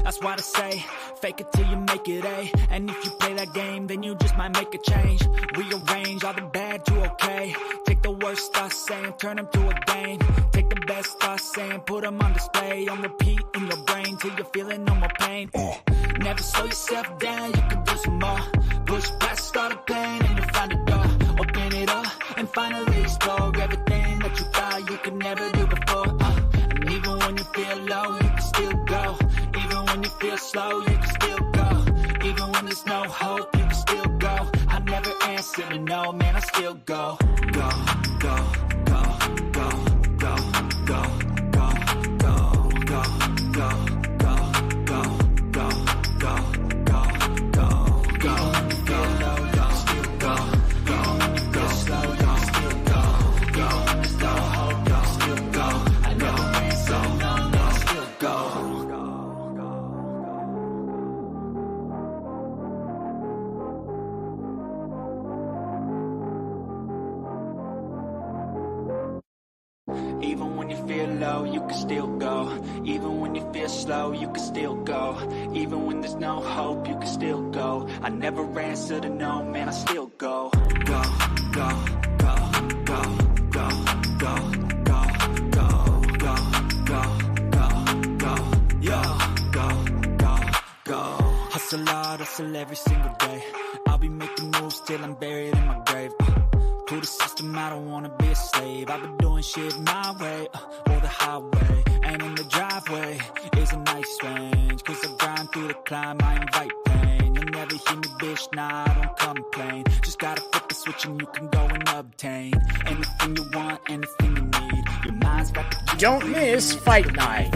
That's why I say, fake it till you make it A. And if you play that game, then you just might make a change. Rearrange all the bad to okay. Take the worst thoughts saying, turn them to a game. Take the best thoughts saying, put them on display. On repeat in your brain till you're feeling no more pain. Never slow yourself down, you can do some more. Push past all the pain and you'll find a door. Open it up and finally explore everything that you thought you could never do before. And even when you feel low, you can still go. Even when you feel slow, you can still go. Even when there's no hope, you can still go. I never answer to no, man, I still go. Go, go, go, go, go, go, go, go, go, go, go, go, go, go, go, go. Even when you feel low, you can still go. Even when you feel slow, you can still go. Even when there's no hope, you can still go. I never answer to no, man, I still go. Go, go, go, go, go, go, go, go, go, go, go, go, yo, go, go, go. Hustle hard, hustle every single day. I'll be making moves till I'm buried in my grave. To the system, I don't wanna be a slave. I've been doing shit my way, or the highway. And in the driveway is a nice range. Cause I grind through the climb, I invite pain. You'll never hear me, bitch, nah, I don't complain. Just gotta flip the switch and you can go and obtain anything you want, anything you need. Your mind's got the... Don't miss Fight Night.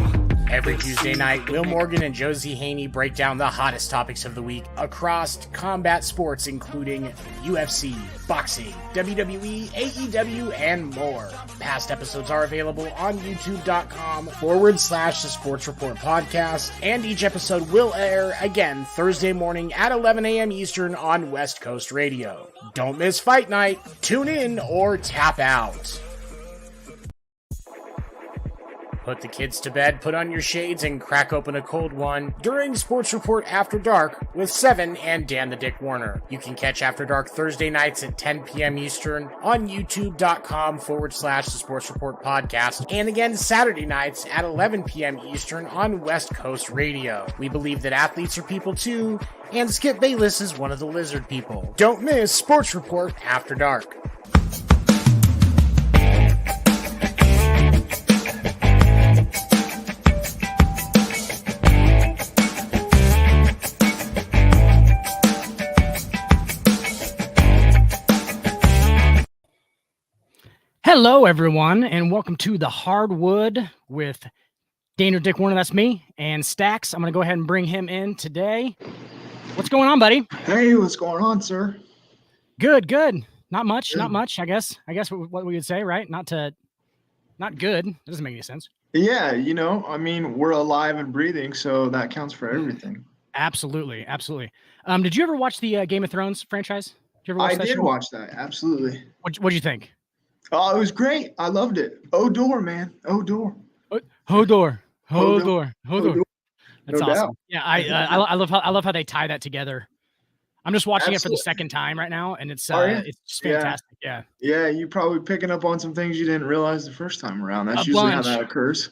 Every Tuesday night, Will Morgan and Josie Haney break down the hottest topics of the week across combat sports, including UFC, boxing, WWE, AEW, and more. Past episodes are available on youtube.com/The Sports Report Podcast, and each episode will air again Thursday morning at 11 a.m. Eastern on West Coast Radio. Don't miss Fight Night. Tune in or tap out. Put the kids to bed, put on your shades, and crack open a cold one during Sports Report After Dark with Seven and Dan the Dick Warner. You can catch After Dark Thursday nights at 10 p.m. Eastern on youtube.com/The Sports Report Podcast, and again Saturday nights at 11 p.m. Eastern on West Coast Radio. We believe that athletes are people too, and Skip Bayless is one of the lizard people. Don't miss Sports Report After Dark. Hello, everyone, and welcome to the Hardwood with Daniel Dick Warner. That's me, and Stacks. I'm going to go ahead and bring him in today. What's going on, buddy? Hey, what's going on, sir? Good, good. Not much, not much. I guess what we would say, right? Not good. That doesn't make any sense. Yeah, I mean, we're alive and breathing, so that counts for everything. Absolutely, absolutely. Did you ever watch the Game of Thrones franchise? Did you ever watch that? I did watch that. Absolutely. What'd you think? Oh, it was great. I loved it. Hodor, man. Hodor. Hodor. That's No awesome. doubt. Yeah, I love how they tie that together. I'm just watching it for the second time right now, and it's just fantastic. Yeah. Yeah, you probably picking up on some things you didn't realize the first time around. That's usually how that occurs.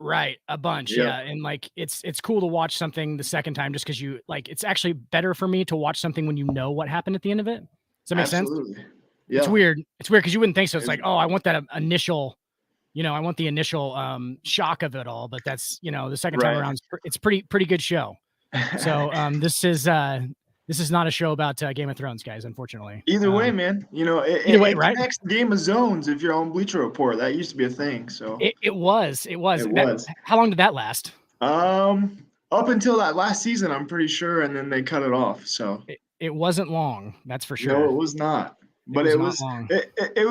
Right, a bunch. Yeah, and like it's cool to watch something the second time just because you like. It's actually better for me to watch something when you know what happened at the end of it. Does that make sense? Yeah. It's weird. It's weird because you wouldn't think so. It's like, oh, I want that initial, I want the initial shock of it all. But that's, the second time around, it's pretty good show. So this is not a show about Game of Thrones, guys. Unfortunately. Either way, man. Either way, right? Next Game of Zones, if you're on Bleacher Report, that used to be a thing. So it was. How long did that last? Up until that last season, I'm pretty sure, and then they cut it off. So it wasn't long. That's for sure. No, it was not. But it was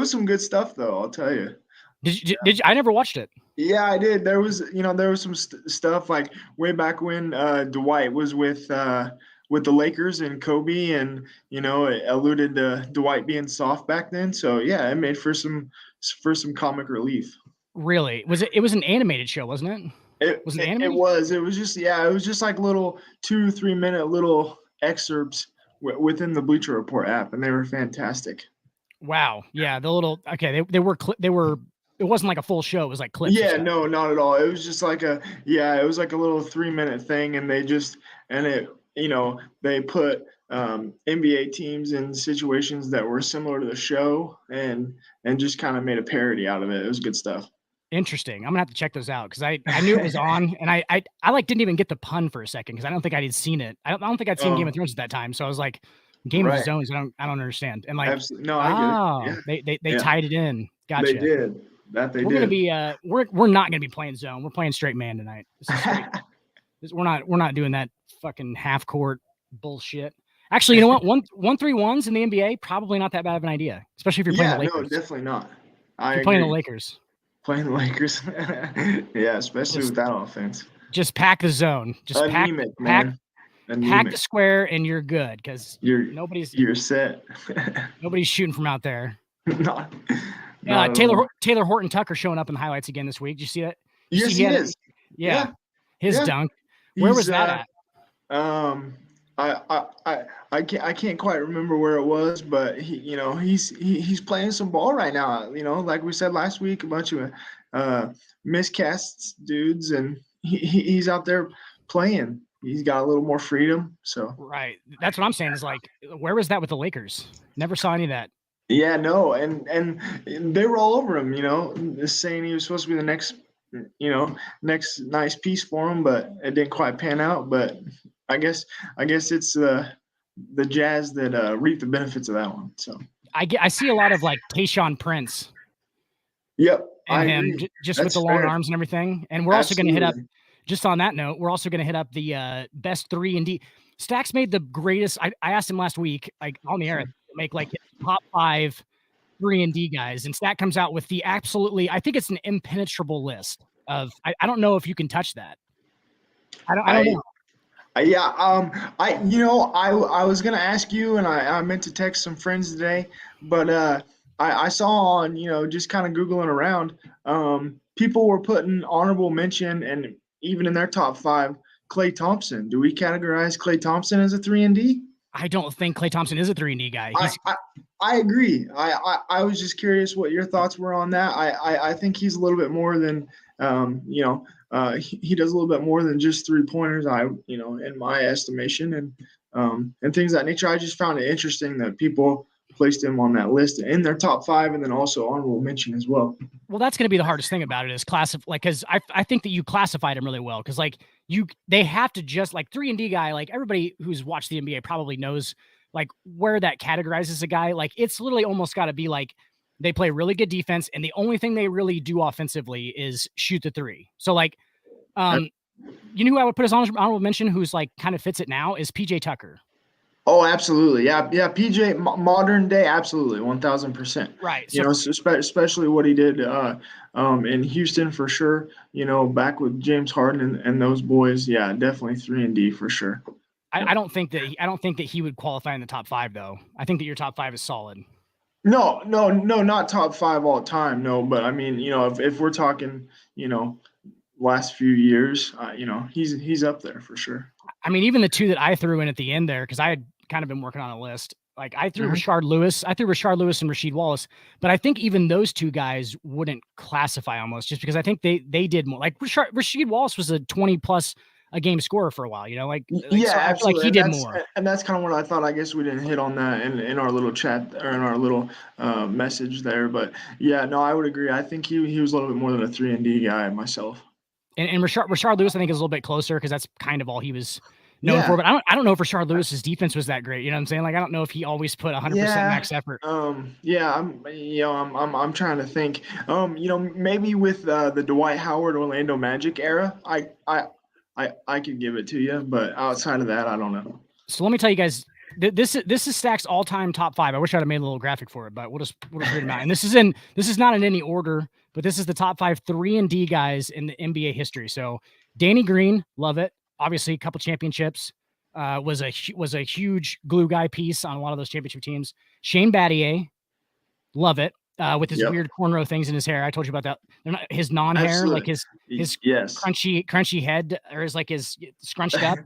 some good stuff, though. I'll tell you. Did you? I never watched it. Yeah, I did. There was some stuff like way back when Dwight was with the Lakers and Kobe, and it alluded to Dwight being soft back then. So yeah, it made for some comic relief. Really? It was an animated show, wasn't it? Was it animated? It was just like little 2-3 minute little excerpts within the Bleacher Report app, and they were fantastic. Wow. Yeah. They were, it wasn't like a full show. It was like clips. Yeah, no, not at all. It was just like it was like a little 3-minute thing, and they put NBA teams in situations that were similar to the show, and just kind of made a parody out of it. It was good stuff. Interesting. I'm gonna have to check those out because I knew it was on, and I like didn't even get the pun for a second because I don't think I had seen it. I don't think I'd seen Game of Thrones at that time, so I was like, Game of Zones. I don't understand. And like, absolutely. No, I get it. They tied it in. Gotcha. They did. We're gonna be we're not gonna be playing zone. We're playing straight man tonight. We're not doing that fucking half court bullshit. Actually, you know what? 1-3-1s in the NBA probably not that bad of an idea, especially if you're playing the Lakers. No, definitely not. You're playing the Lakers. Playing the Lakers. Yeah, especially with that offense. Just pack the zone. Just pack the square, and you're good because you're set. Nobody's shooting from out there. Not Taylor Horton Tucker showing up in the highlights again this week. Did you see that? Yes, he is. Yeah. His dunk. Where was that at? I can't quite remember where it was, but he's playing some ball right now. Like we said last week, a bunch of miscasts dudes, and he's out there playing. He's got a little more freedom. So right, that's what I'm saying. Is like, where was that with the Lakers? Never saw any of that. Yeah, no, and they were all over him. Saying he was supposed to be the next nice piece for him, but it didn't quite pan out. But I guess it's the Jazz that reap the benefits of that one. So I see a lot of like Tayshaun Prince. Yep, and him just with the long arms and everything. And we're also going to hit up. Just on that note, we're also going to hit up the best 3-and-D. Stacks made the greatest. I asked him last week, like on the air, to make like his top 5 3-and-D guys, and Stack comes out with the absolutely. I think it's an impenetrable list of. I don't know if you can touch that. I don't know. Yeah, I was gonna ask you, and I meant to text some friends today, but I saw on just kind of Googling around, people were putting honorable mention and even in their top 5, Klay Thompson. Do we categorize Klay Thompson as a 3-and-D? I don't think Klay Thompson is a 3-and-D guy. I agree. I was just curious what your thoughts were on that. I think he's a little bit more than he does a little bit more than just 3-pointers. In my estimation, and things of that nature. I just found it interesting that people placed him on that list in their top 5, and then also honorable mention as well. Well, that's going to be the hardest thing about it is because I think that you classified him really well because like they have to just like 3-and-D guy, like everybody who's watched the NBA probably knows like where that categorizes a guy. Like it's literally almost got to be like they play really good defense, and the only thing they really do offensively is shoot the 3. So like, you know who I would put as honorable mention, who's like kind of fits it now, is PJ Tucker. Oh, absolutely. Yeah. PJ, modern day, absolutely. 1000%. Right. So, especially what he did in Houston for sure, back with James Harden and those boys. Yeah, definitely 3-and-D for sure. I don't think that he would qualify in the top 5 though. I think that your top 5 is solid. No, not top 5 all time. No, but I mean, if we're talking, last few years, he's up there for sure. I mean, even the 2 that I threw in at the end there, because I had kind of been working on a list. Like I threw Rashard Lewis. I threw Rashard Lewis and Rasheed Wallace, but I think even those 2 guys wouldn't classify almost just because I think they did more. Like Rasheed Wallace was a 20+ a game scorer for a while, yeah, so absolutely. I feel like he did more. And that's kind of what I thought. I guess we didn't hit on that in our little chat or in our little message there, but yeah, no, I would agree. I think he was a little bit more than a 3-and-D guy myself. And Rashard Lewis, I think, is a little bit closer because that's kind of all he was known for. But I don't know if Rashard Lewis's defense was that great. You know what I'm saying? Like I don't know if he always put 100% max effort. I'm trying to think. Maybe with the Dwight Howard Orlando Magic era, I could give it to you, but outside of that, I don't know. So let me tell you guys, this is Stack's all-time top 5. I wish I'd have made a little graphic for it, but we'll just read them out. And this is not in any order, but this is the top 5 3-and-D guys in the NBA history. So Danny Green, love it. Obviously, a couple championships. Was a huge glue guy piece on a lot of those championship teams. Shane Battier, love it. with his weird cornrow things in his hair. I told you about that. They're not his non-hair, like his crunchy head, or his scrunched up.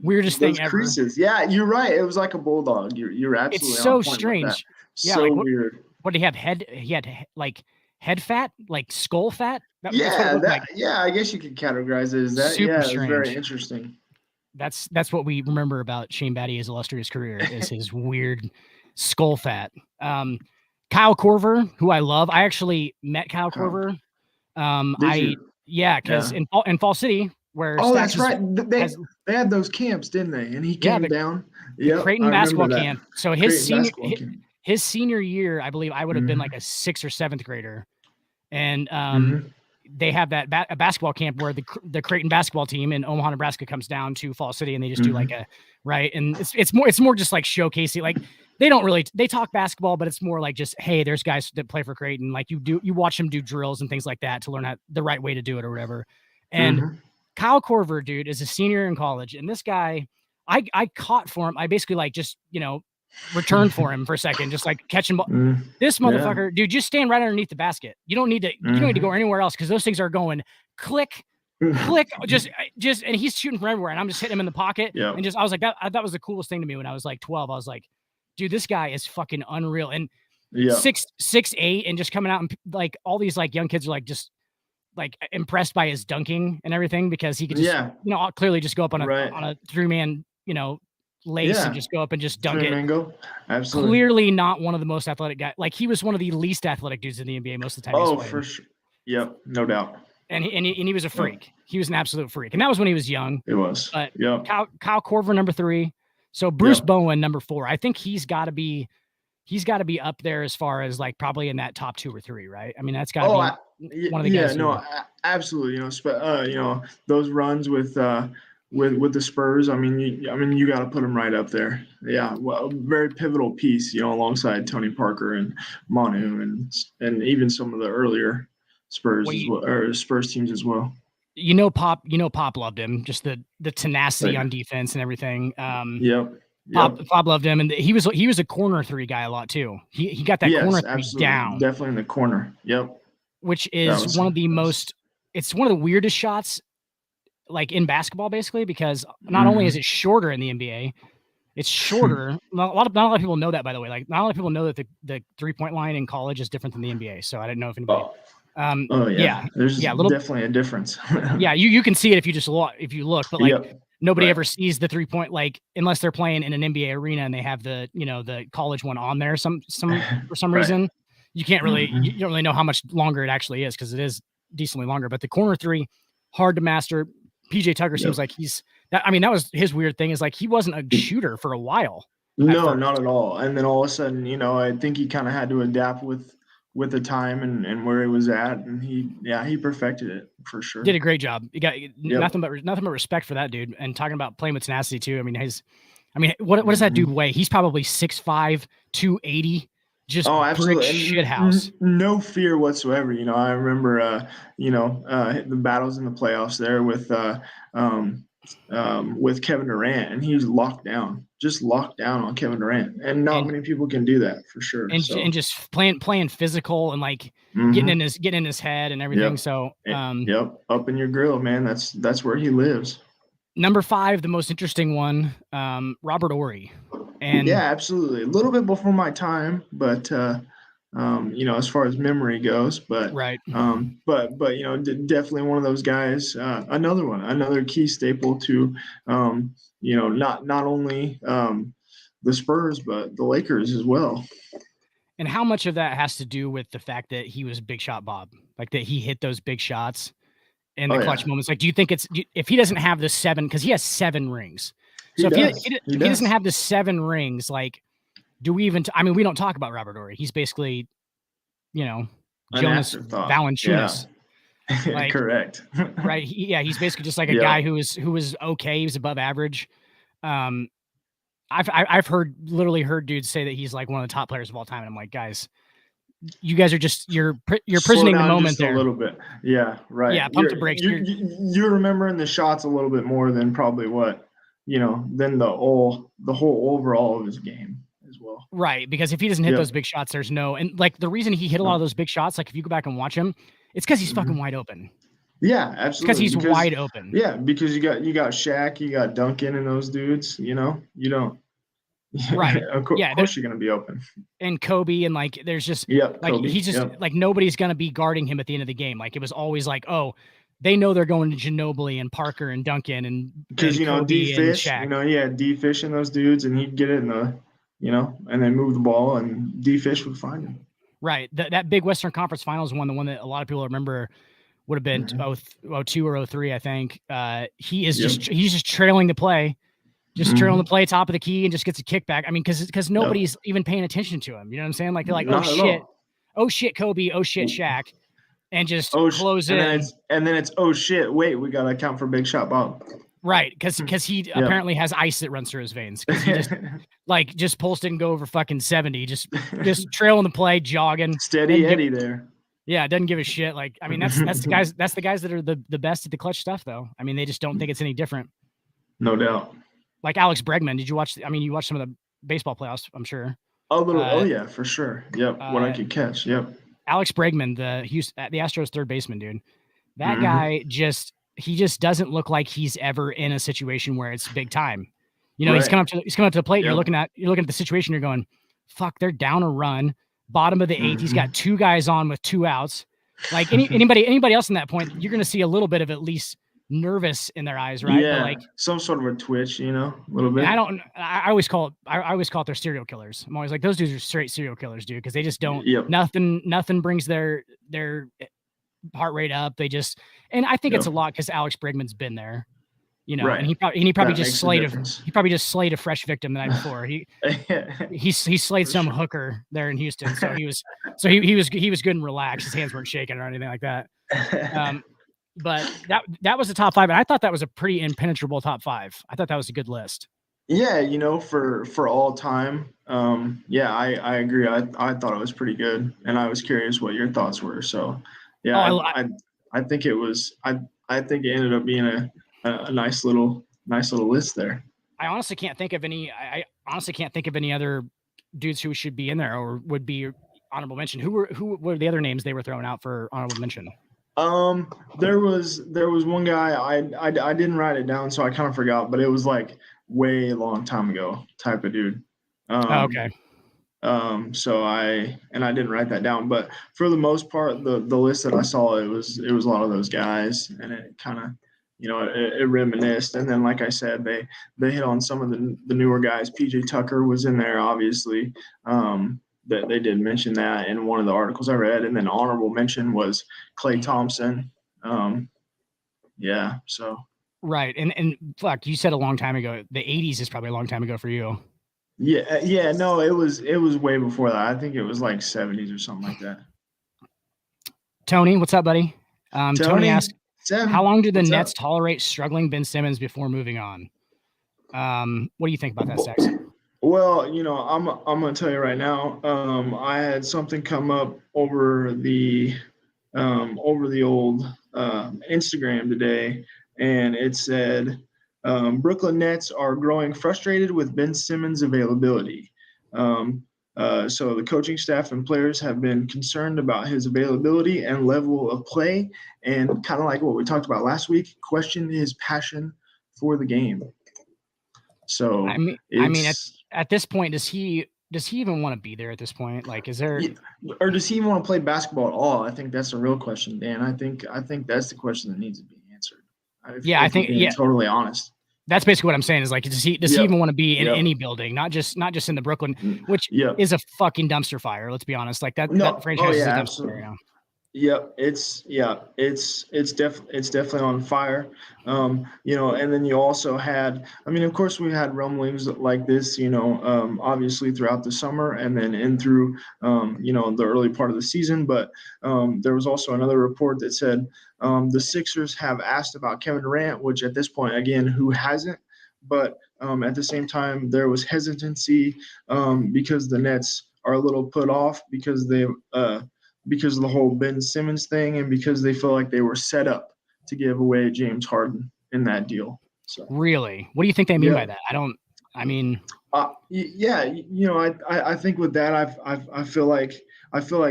Weirdest thing ever. Creases. Yeah, you're right. It was like a bulldog. You're absolutely. It's so on point strange. with that. Yeah, so like weird. What did he have? He had like head fat, like skull fat. Yeah, I guess you could categorize it as that. Super strange. It's very interesting. That's what we remember about Shane Battier, illustrious career, is his weird skull fat. Kyle Korver, who I love. I actually met Kyle Korver. Because in Fall City, where that's right. They had those camps, didn't they? And he came down. Yeah, Creighton basketball camp. So his senior year, I believe I would have been like a 6th or 7th grader, and they have that basketball camp where the Creighton basketball team in Omaha, Nebraska comes down to Fall City, and they just do like and it's more just like showcasing. Like they talk basketball, but it's more like just, hey, there's guys that play for Creighton. Like you watch them do drills and things like that to learn the right way to do it or whatever. And Kyle Korver, dude, is a senior in college, and this guy, I caught for him. I basically returned for him for a second, just like catching ball. This motherfucker, dude, just stand right underneath the basket. You don't need to. You don't need to go anywhere else because those things are going click, just, and he's shooting from everywhere, and I'm just hitting him in the pocket. And I was like, that was the coolest thing to me when I was like 12. I was like, dude, this guy is fucking unreal. And 6'8", and just coming out, and like all these like young kids are like just like impressed by his dunking and everything because he could just clearly just go up on a 3-man lace and just go up and just dunk it. Absolutely. Clearly not one of the most athletic guys. Like he was one of the least athletic dudes in the NBA most of the time. Oh, for sure. Yep, no doubt. And he was a freak. Yep. He was an absolute freak, and that was when he was young. It was. But Kyle Korver, number 3. So Bruce Bowen, number 4. I think he's got to be up there as far as like probably in that top 2 or 3, right? I mean, that's got to be one of the guys. Absolutely. Those runs with the Spurs. I mean, you got to put them right up there. Yeah, well, very pivotal piece, alongside Tony Parker and Manu and even some of the earlier Spurs Spurs teams as well. Pop loved him. Just the tenacity on defense and everything. Pop loved him, and he was a corner 3 guy a lot too. He got that corner 3 down, definitely in the corner. Yep. Which is one of the most. It's one of the weirdest shots, like in basketball, basically, because not only is it shorter in the NBA, it's shorter. Not a lot of people know that, by the way. Like not a lot of people know that the 3-point line in college is different than the NBA. So I didn't know if anybody. There's definitely a difference. You can see it if you look, but like nobody ever sees the 3-point, like unless they're playing in an NBA arena and they have the the college one on there for some reason. You can't really you don't really know how much longer it actually is because it is decently longer. But the corner 3, hard to master. PJ Tucker seems like that was his weird thing, is like he wasn't a shooter for a while. No, not at all. And then all of a sudden, I think he kind of had to adapt with the time and where he was at, and he perfected it for sure. Did a great job. You got nothing but respect for that dude. And talking about playing with tenacity too. What does that dude weigh? He's probably 6'5", 280. Just brick shit house. No fear whatsoever. I remember the battles in the playoffs there with Kevin Durant, and he was locked down on Kevin Durant, and not many people can do that for sure. And just playing physical and like getting in his head and everything. So up in your grill, man. That's where he lives. Number 5, the most interesting one, Robert Horry. And absolutely. A little bit before my time, but as far as memory goes, but definitely one of those guys. Another key staple to not only the Spurs but the Lakers as well. And how much of that has to do with the fact that he was Big Shot Bob, like that he hit those big shots in the clutch moments? Like, do you think if he doesn't have the 7, because he has 7 rings? So if he doesn't have the 7 rings, like, do we even? We don't talk about Robert Horry. He's basically, Jonas Valanciunas. Yeah. Like, correct. Right. He's basically just like a guy who was okay. He was above average. I've literally heard dudes say that he's like one of the top players of all time, and I'm like, guys, you guys are just you're prisoning the moment there a little bit. Yeah. Right. Yeah. Pump the brakes. You're remembering the shots a little bit more than probably what. Than the whole overall of his game. as well. Right, because if he doesn't hit those big shots, there's no, and like the reason he hit a lot of those big shots, like if you go back and watch him, it's because he's fucking wide open. Yeah, absolutely. Because he's wide open. Yeah, because you got Shaq, you got Duncan, and those dudes. You know, you don't. Right. Of course, you're gonna be open. And Kobe, and like, there's just like Kobe, he's just like nobody's gonna be guarding him at the end of the game. Like it was always like, oh, they know they're going to Ginobili and Parker and Duncan and because D Fish, D Fish and those dudes, and he'd get it in the, and then move the ball, and D Fish would find him. Right. That big Western Conference Finals one, the one that a lot of people remember, would have been 02 or 03, I think. He's just trailing the play. Just trailing the play, top of the key, and just gets a kickback. I mean, because nobody's even paying attention to him. You know what I'm saying? Like they're like, oh shit, Kobe, oh shit, Shaq, and just close in. And then it's oh shit, wait, we gotta account for big shot Bob. Right, because he apparently has ice that runs through his veins. Because he just pulls didn't go over fucking 70. Just trailing the play, jogging, steady Eddie there. Yeah, doesn't give a shit. Like, I mean, that's the guys. That's the guys that are the best at the clutch stuff, though. I mean, they just don't think it's any different. No doubt. Like Alex Bregman, did you watch? I mean, you watched some of the baseball playoffs, I'm sure. A little, oh yeah, for sure. Yep, what I could catch. Yep. Alex Bregman, the Astros third baseman, dude. That guy he just doesn't look like he's ever in a situation where it's big time. He's coming up to the plate. Yep. You're looking at the situation. You're going, fuck, they're down a run, bottom of the eighth. He's got two guys on with 2 outs. Like anybody else in that point, you're going to see a little bit of at least nervous in their eyes, right? Yeah, but like some sort of a twitch, a little bit. I always call it their serial killers. I'm always like, those dudes are straight serial killers, dude, because they just don't. Nothing brings their heart rate up. They just, and I think it's a lot because Alex Bregman's been there, and he probably just slayed a fresh victim the night before. He slayed some hooker there in Houston, so he was good and relaxed. His hands weren't shaking or anything like that. But that was the top 5, and I thought that was a pretty impenetrable top 5. I thought that was a good list. Yeah, for all time. I agree. I thought it was pretty good, and I was curious what your thoughts were. So, yeah, I think it was. I think it ended up being a nice little list there. I honestly can't think of any. I honestly can't think of any other dudes who should be in there or would be honorable mention. Who were the other names they were throwing out for honorable mention? There was one guy I didn't write it down, so I kind of forgot, but it was like way long time ago type of dude. Okay. So I didn't write that down, but for the most part, the list that I saw, it was a lot of those guys, and it kind of, it reminisced. And then, like I said, they hit on some of the newer guys. PJ Tucker was in there, obviously. That they did mention that in one of the articles I read, and then honorable mention was Klay Thompson. So right, and fuck, you said a long time ago. The 80s is probably a long time ago for you. Yeah, no, it was way before that. I think it was like 70s or something like that. Tony, what's up, buddy? Tony asked, how long did the Nets tolerate struggling Ben Simmons before moving on? What do you think about that, Sex? Well, I'm gonna tell you right now. I had something come up over the old Instagram today, and it said Brooklyn Nets are growing frustrated with Ben Simmons' availability. So the coaching staff and players have been concerned about his availability and level of play, and kind of like what we talked about last week, question his passion for the game. So I mean, at this point, does he even want to be there at this point? Like, is there, or does he even want to play basketball at all? I think that's the real question, Dan. I think that's the question that needs to be answered. I think totally honest. That's basically what I'm saying. Is like, does he even want to be in any building, not just in the Brooklyn, which is a fucking dumpster fire. Let's be honest. Like that franchise is a dumpster fire now. Yep, it's definitely on fire. And then you also had, of course we had rumblings like this, obviously throughout the summer and then in through, the early part of the season. But there was also another report that said the Sixers have asked about Kevin Durant, which at this point, again, who hasn't? But at the same time, there was hesitancy because the Nets are a little put off because of the whole Ben Simmons thing, and because they feel like they were set up to give away James Harden in that deal. So really, what do you think they mean by that? I mean, yeah, I think with that, I feel like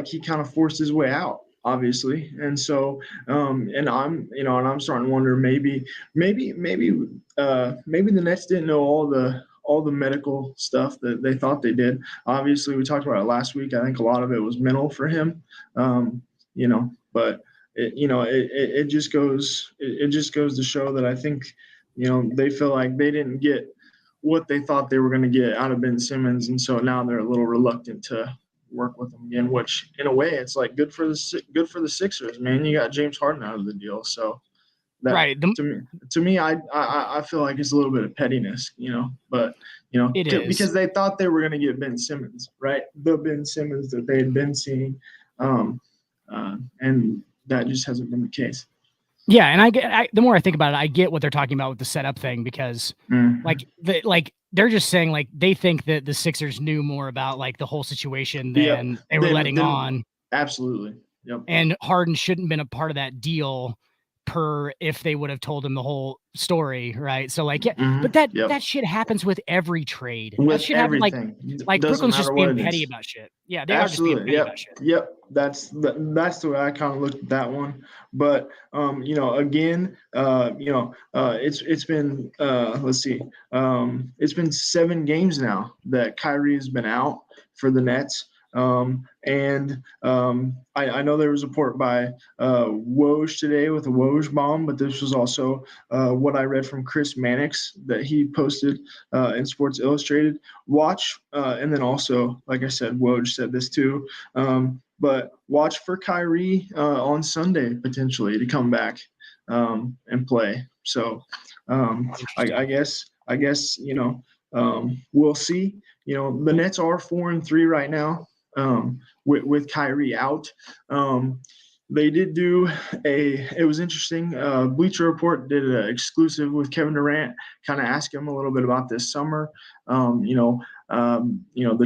he kind of forced his way out, obviously, and so, and I'm starting to wonder maybe the Nets didn't know all the medical stuff that they thought they did. Obviously, we talked about it last week. I think a lot of it was mental for him, but it just goes to show that I think, they feel like they didn't get what they thought they were going to get out of Ben Simmons, and so now they're a little reluctant to work with him again. Which, in a way, it's like good for the Sixers, man. You got James Harden out of the deal, so that right. To me, I feel like it's a little bit of pettiness, but it is because they thought they were going to get Ben Simmons, right? The Ben Simmons that they had been seeing, and that just hasn't been the case. Yeah, and the more I think about it, I get what they're talking about with the setup thing, because they're just saying, like, they think that the Sixers knew more about, like, the whole situation than they were letting on. Absolutely. Yep. And Harden shouldn't have been a part of that deal if they would have told him the whole story, right? So, like, but that shit happens with every trade. With that shit everything. Like Brooklyn's just being petty about shit. Yeah, they are just being petty about shit. Yep. That's the way I kind of looked at that one. But again, it's been let's see, it's been 7 games now that Kyrie has been out for the Nets. I know there was a report by Woj today with a Woj bomb, but this was also what I read from Chris Mannix that he posted in Sports Illustrated. Watch, and then also, like I said, Woj said this too. But watch for Kyrie on Sunday potentially to come back and play. So I guess we'll see. The Nets are 4-3 right now. With Kyrie out. They did do it was interesting. Bleacher Report did an exclusive with Kevin Durant, kind of asked him a little bit about this summer. The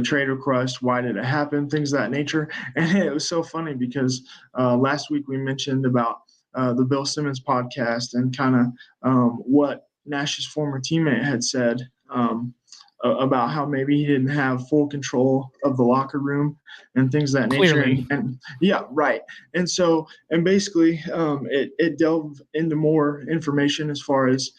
trade request, why did it happen, things of that nature. And it was so funny because last week we mentioned about the Bill Simmons podcast and kind of what Nash's former teammate had said about how maybe he didn't have full control of the locker room and things of that nature. And yeah, right. And so, and basically it delved into more information as far as,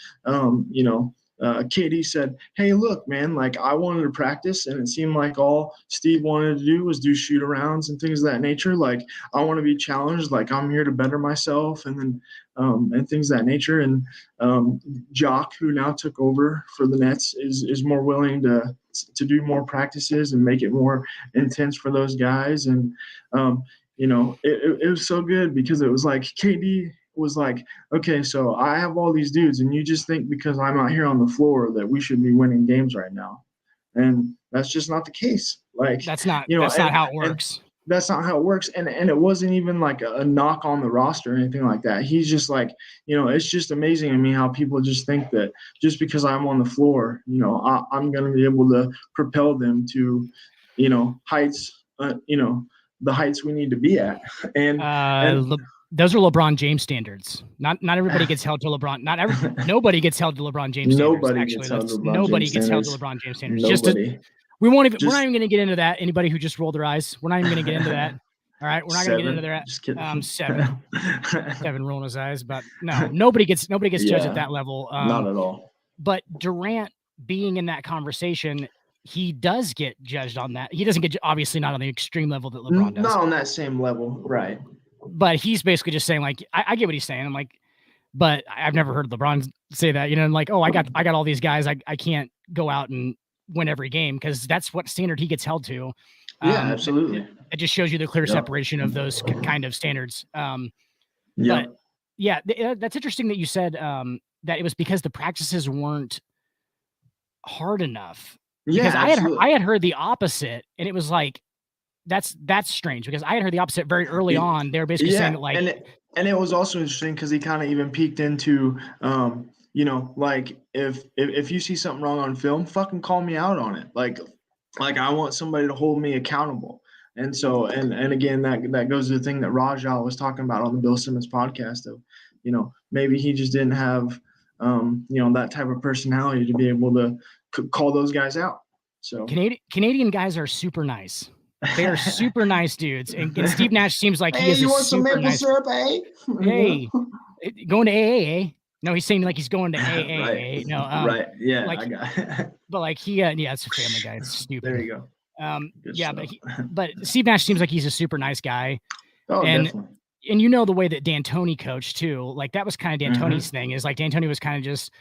KD said, hey, look, man, like I wanted to practice and it seemed like all Steve wanted to do was do shoot arounds and things of that nature. Like I want to be challenged. Like I'm here to better myself and then and things of that nature. And Jock, who now took over for the Nets, is more willing to do more practices and make it more intense for those guys. And, it was so good because it was like KD was like, okay, so I have all these dudes and you just think because I'm out here on the floor that we should be winning games right now. And that's just not the case. Like that's not how it works. That's not how it works. And it wasn't even like a knock on the roster or anything like that. He's just like, it's just amazing to me how people just think that just because I'm on the floor, I'm going to be able to propel them to, heights, the heights we need to be at. And those are LeBron James standards. Not everybody gets held to LeBron. Nobody gets held to LeBron James standards. Nobody gets held to LeBron James standards. We're not even going to get into that. Anybody who just rolled their eyes, we're not even going to get into that. All right, we're not going to get into that. Just kidding. 7 rolling his eyes, but no, nobody gets judged at that level. Not at all. But Durant being in that conversation, he does get judged on that. He doesn't get, obviously not on the extreme level that LeBron does. Not on that same level, right? But he's basically just saying, like, I get what he's saying. I'm like, but I've never heard LeBron say that, and like, oh, I got all these guys. I can't go out and win every game because that's what standard he gets held to. Yeah, absolutely. It just shows you the clear separation of those kind of standards. But yeah, that's interesting that you said that it was because the practices weren't hard enough. Because I had heard the opposite, and it was like, that's strange because I had heard the opposite very early on. They were basically saying that, like, and it was also interesting because he kind of even peeked into, like if you see something wrong on film, fucking call me out on it. Like I want somebody to hold me accountable. And so, and again, that goes to the thing that Rajah was talking about on the Bill Simmons podcast of, maybe he just didn't have that type of personality to be able to call those guys out. So Canadian guys are super nice. They are super nice dudes. And Steve Nash seems like he is you a want some super maple nice. syrup, eh? Hey, going to AA? No, he's saying like he's going to AA. Right. No, right. Yeah, like, I got it. But like it's a Family Guy. It's stupid. There you go. Good yeah, stuff. but Steve Nash seems like he's a super nice guy. Oh, and, definitely. And the way that D'Antoni coached too, like that was kind of D'Antoni's thing, is like D'Antoni was kind of just,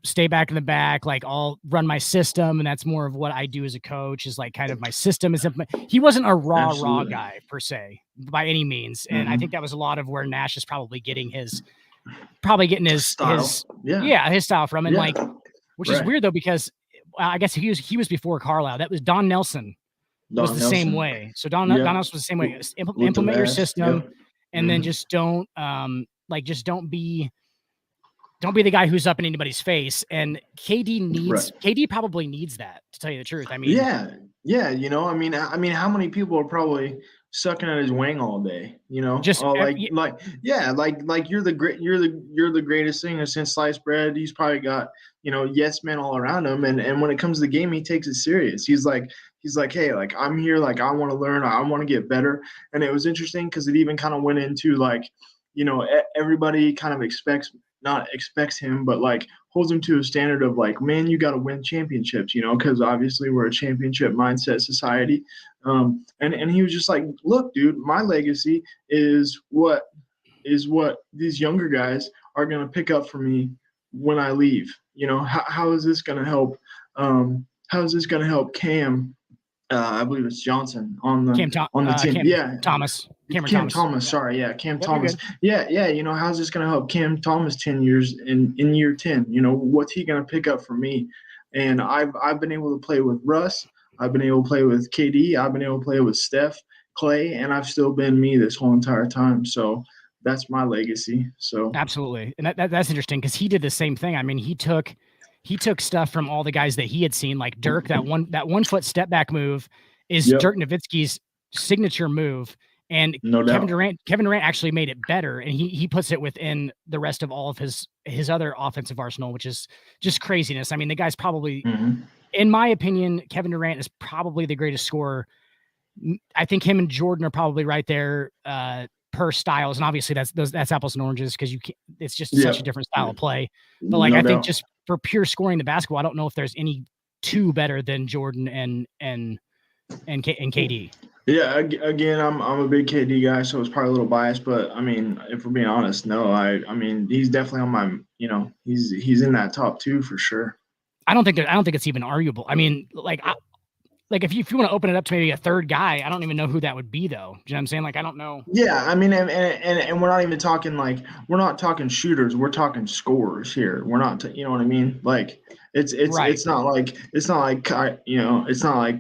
stay back in the back, like I'll run my system. And that's more of what I do as a coach, is like kind of my system is, he wasn't a raw guy per se by any means. And I think that was a lot of where Nash is probably getting his style. his style from. And like, which is weird though, because I guess he was before Carlisle. That was Don Nelson. Was the same way. So Don Nelson was the same way. Implement your system, and then just don't be the guy who's up in anybody's face. And KD probably needs that, to tell you the truth. I mean, I mean, how many people are probably sucking at his wang all day? Just like you're the greatest thing since sliced bread. He's probably got yes men all around him, and when it comes to the game, he takes it serious. He's like, hey, like I'm here, like I want to learn, I want to get better. And it was interesting because it even kind of went into like, everybody kind of expects him, but like holds him to a standard of like, man, you got to win championships, because obviously we're a championship mindset society. And he was just like, look, dude, my legacy is what these younger guys are going to pick up for me when I leave. How is this going to help? How is this going to help Cam? I believe it's Johnson on the team. Cam Thomas. Sorry, Cam Thomas. Yeah. How's this going to help Cam Thomas 10 years in year 10? What's he going to pick up from me? And I've been able to play with Russ. I've been able to play with KD. I've been able to play with Steph, Clay, and I've still been me this whole entire time. So that's my legacy. So absolutely, and that's interesting because he did the same thing. I mean, he took stuff from all the guys that he had seen, like Dirk. That 1 foot step back move is Dirk Nowitzki's signature move, and Kevin Durant actually made it better, and he puts it within the rest of all of his other offensive arsenal, which is just craziness. I mean, the guy's probably, in my opinion, Kevin Durant is probably the greatest scorer. I think him and Jordan are probably right there per styles, and obviously that's apples and oranges because it's just such a different style of play. But like I think just for pure scoring the basketball, I don't know if there's any two better than Jordan and KD. Yeah, again, I'm a big KD guy, so it's probably a little biased, but I mean, if we're being honest, no, I mean, he's definitely on my, he's in that top two for sure. I don't think it's even arguable. I mean, like if you want to open it up to maybe a third guy, I don't even know who that would be though. Do you know what I'm saying? Like, I don't know. Yeah. I mean, and we're not even talking we're not talking shooters. We're talking scorers here. We're not, you know what I mean? Like it's not like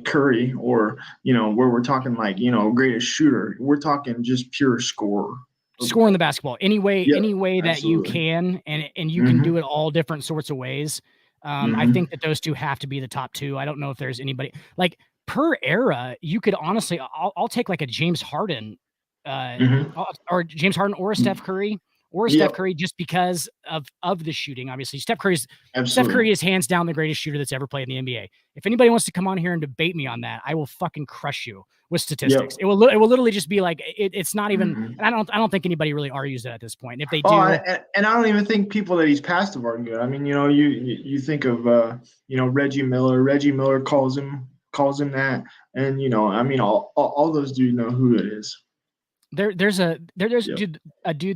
Curry or, where we're talking like, greatest shooter. We're talking just pure scorer. Scoring the basketball any way that you can, and you can do it all different sorts of ways. I think that those two have to be the top two. I don't know if there's anybody like per era. You could honestly, I'll take like a James Harden, or James Harden or a Steph Curry Steph Curry just because of the shooting. Obviously, Steph Curry is hands down the greatest shooter that's ever played in the NBA. If anybody wants to come on here and debate me on that, I will fucking crush you with statistics. It will literally just be like it's not even. And I don't think anybody really argues it at this point. If they do, and I don't even think people that he's passed have argued. I mean, you think of Reggie Miller. Reggie Miller calls him that, and I mean all those dudes know who it is. There's a dude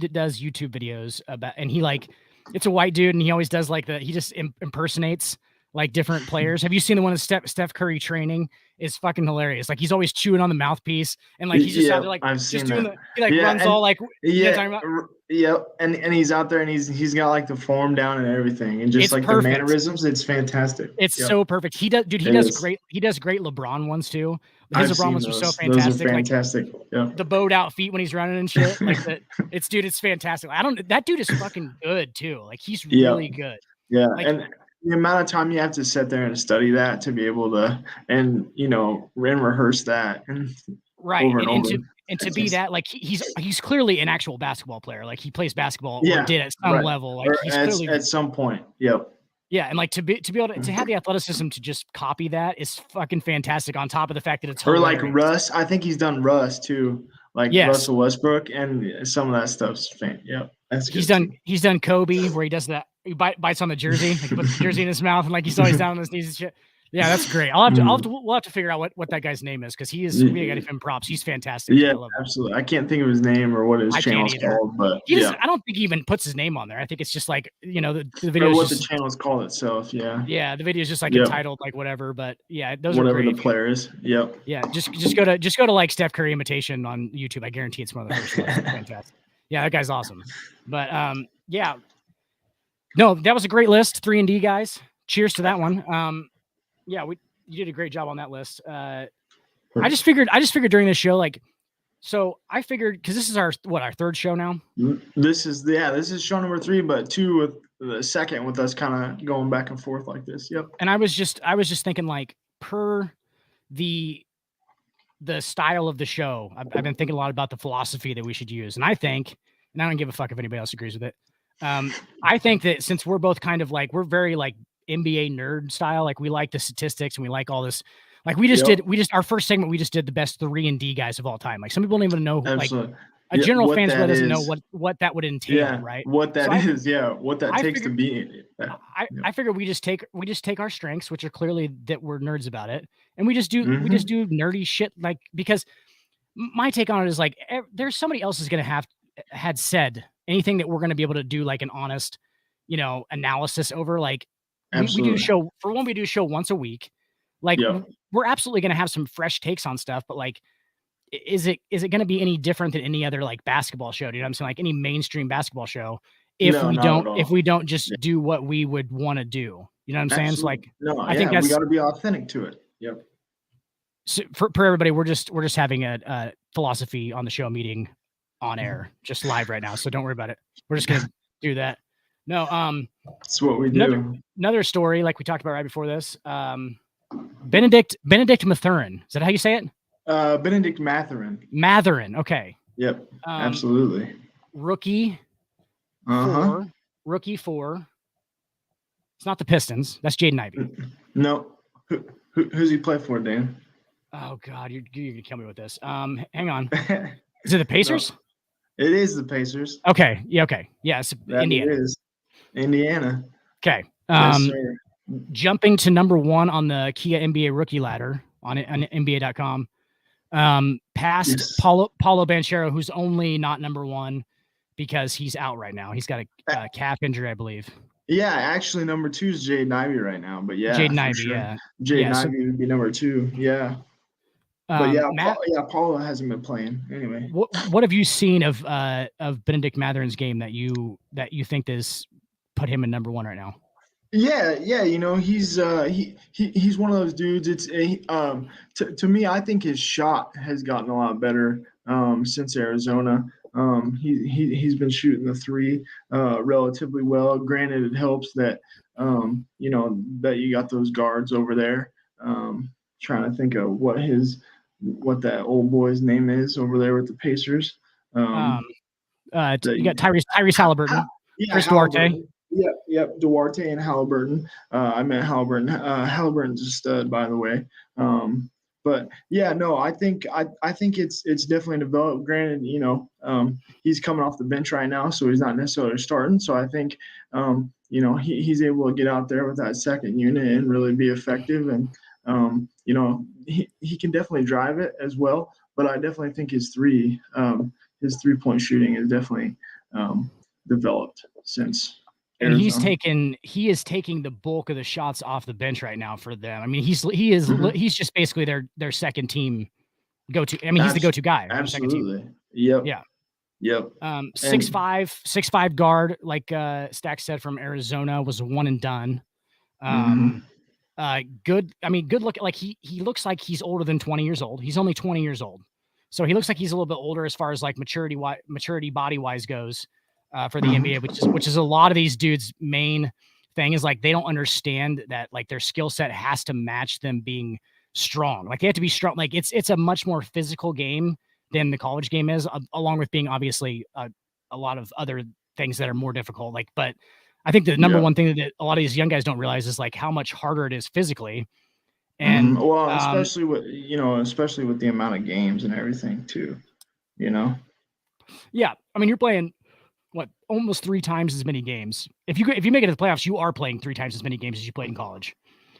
that does YouTube videos about, and he it's a white dude, and he always does he just impersonates like different players. Have you seen the one of Steph Curry training? Is fucking hilarious. Like he's always chewing on the mouthpiece, and like he's just out there just doing runs all like and he's out there and he's got like the form down and everything, and just like perfect. The mannerisms. It's fantastic. It's so perfect. He does great. He does great LeBron ones too. His LeBron ones are so fantastic. Those are fantastic. Like, the bowed out feet when he's running and shit. Like it's fantastic. That dude is fucking good too. Like he's really good. Yeah, and the amount of time you have to sit there and study that to be able to, and rehearse that, and Right. over and over. And to be that, like he's clearly an actual basketball player. Like he plays basketball or did at some level. Like he's clearly at some point. Yep. Yeah, and like to be able to have the athleticism to just copy that is fucking fantastic. On top of the fact that it's hilarious. Or like Russ, I think he's done Russ too, like Russell Westbrook, and some of that stuff's fan. Yep, that's good. He's done Kobe where he does that. He bites on the jersey, like he puts the jersey in his mouth, and like he's always down on his knees and shit. Yeah, that's great. We'll have to figure out what that guy's name is because we got to give him props. He's fantastic. Yeah, absolutely. I can't think of his name or what his channel's called, but I don't think he even puts his name on there. I think it's just like the video. Or what the channel's called itself. Yeah. Yeah, the video is just like entitled like whatever. But yeah, those whatever are great. The player is. Yep. Yeah, just go to like Steph Curry imitation on YouTube. I guarantee it's one of the first ones. Fantastic. Yeah, that guy's awesome. But yeah. No, that was a great list. 3-and-D guys. Cheers to that one. Yeah, you did a great job on that list. I just figured during this show, like, so I figured because this is our third show now. This is show number 3, but 2 with the second with us kind of going back and forth like this. Yep. And I was just thinking like per the style of the show, I've been thinking a lot about the philosophy that we should use, and I think, and I don't give a fuck if anybody else agrees with it. I think that since we're both kind of like we're very like NBA nerd style, like we like the statistics and we like all this. Like we just did our first segment. We just did the best 3-and-D guys of all time. Like some people don't even know. Absolutely. Like a general fan doesn't know what that would entail, right? What that is, what that takes to be. I figure we just take our strengths, which are clearly that we're nerds about it, and we just do nerdy shit. Like because my take on it is like there's somebody else is gonna had said anything that we're gonna be able to do like an honest, analysis over like. We do show once a week. Like we're absolutely going to have some fresh takes on stuff, but like, is it going to be any different than any other like basketball show? You know what I'm saying? Like any mainstream basketball show, if we don't just do what we would want to do, you know what I'm saying? It's like, I think we got to be authentic to it. Yep. So for everybody, we're just having a philosophy on the show meeting on air, just live right now. So don't worry about it. We're just going to do that. No, that's what we do. Another story, like we talked about right before this. Benedict Mathurin. Is that how you say it? Benedict Mathurin. Mathurin. Okay. Yep. Absolutely. Rookie. Rookie 4. It's not the Pistons. That's Jaden Ivey. No. Who's he play for, Dan? Oh God, you're gonna kill me with this. Hang on. Is it the Pacers? No. It is the Pacers. Okay. Yeah. Okay. Yeah. It's Indiana. It is. Indiana. Okay. Yes, jumping to number 1 on the Kia NBA rookie ladder on NBA.com. Past Paulo Banchero, who's only not number 1 because he's out right now. He's got a calf injury, I believe. Yeah, actually, number 2 is Jaden Ivey right now. But yeah, Jaden Ivey, sure. Jaden Ivey would be number 2. Yeah. But Paulo hasn't been playing anyway. What have you seen of Benedict Mathurin's game that you think is put him in number 1 right now? Yeah, he's one of those dudes. It's to me, I think his shot has gotten a lot better since Arizona. He's been shooting the 3 relatively well. Granted, it helps that that you got those guards over there. Trying to think of what that old boy's name is over there with the Pacers. You got Tyrese Halliburton, Chris Duarte. Yep. Duarte and Halliburton. I meant Halliburton. Halliburton's a stud, by the way. But yeah, no, I think it's definitely developed. Granted, he's coming off the bench right now, so he's not necessarily starting. So I think he's able to get out there with that second unit and really be effective. And he can definitely drive it as well. But I definitely think his 3-point shooting is definitely developed since. And he is taking the bulk of the shots off the bench right now for them. I mean, he's just basically their second team go-to. I mean, he's the go-to guy. Absolutely. Yep. Yeah. Yep. 6'5" guard, like Stack said, from Arizona, was a one and done. Good. I mean, good look. Like he looks like he's older than 20 years old. He's only 20 years old. So he looks like he's a little bit older as far as like maturity body wise goes. For the NBA, which is a lot of these dudes' main thing is like they don't understand that like their skill set has to match them being strong. Like they have to be strong. Like it's a much more physical game than the college game is, along with being obviously a lot of other things that are more difficult. Like, but I think the number one thing that a lot of these young guys don't realize is like how much harder it is physically. And well, especially with the amount of games and everything too, Yeah, I mean, you're playing almost 3 times as many games. If you make it to the playoffs, you are playing 3 times as many games as you played in college.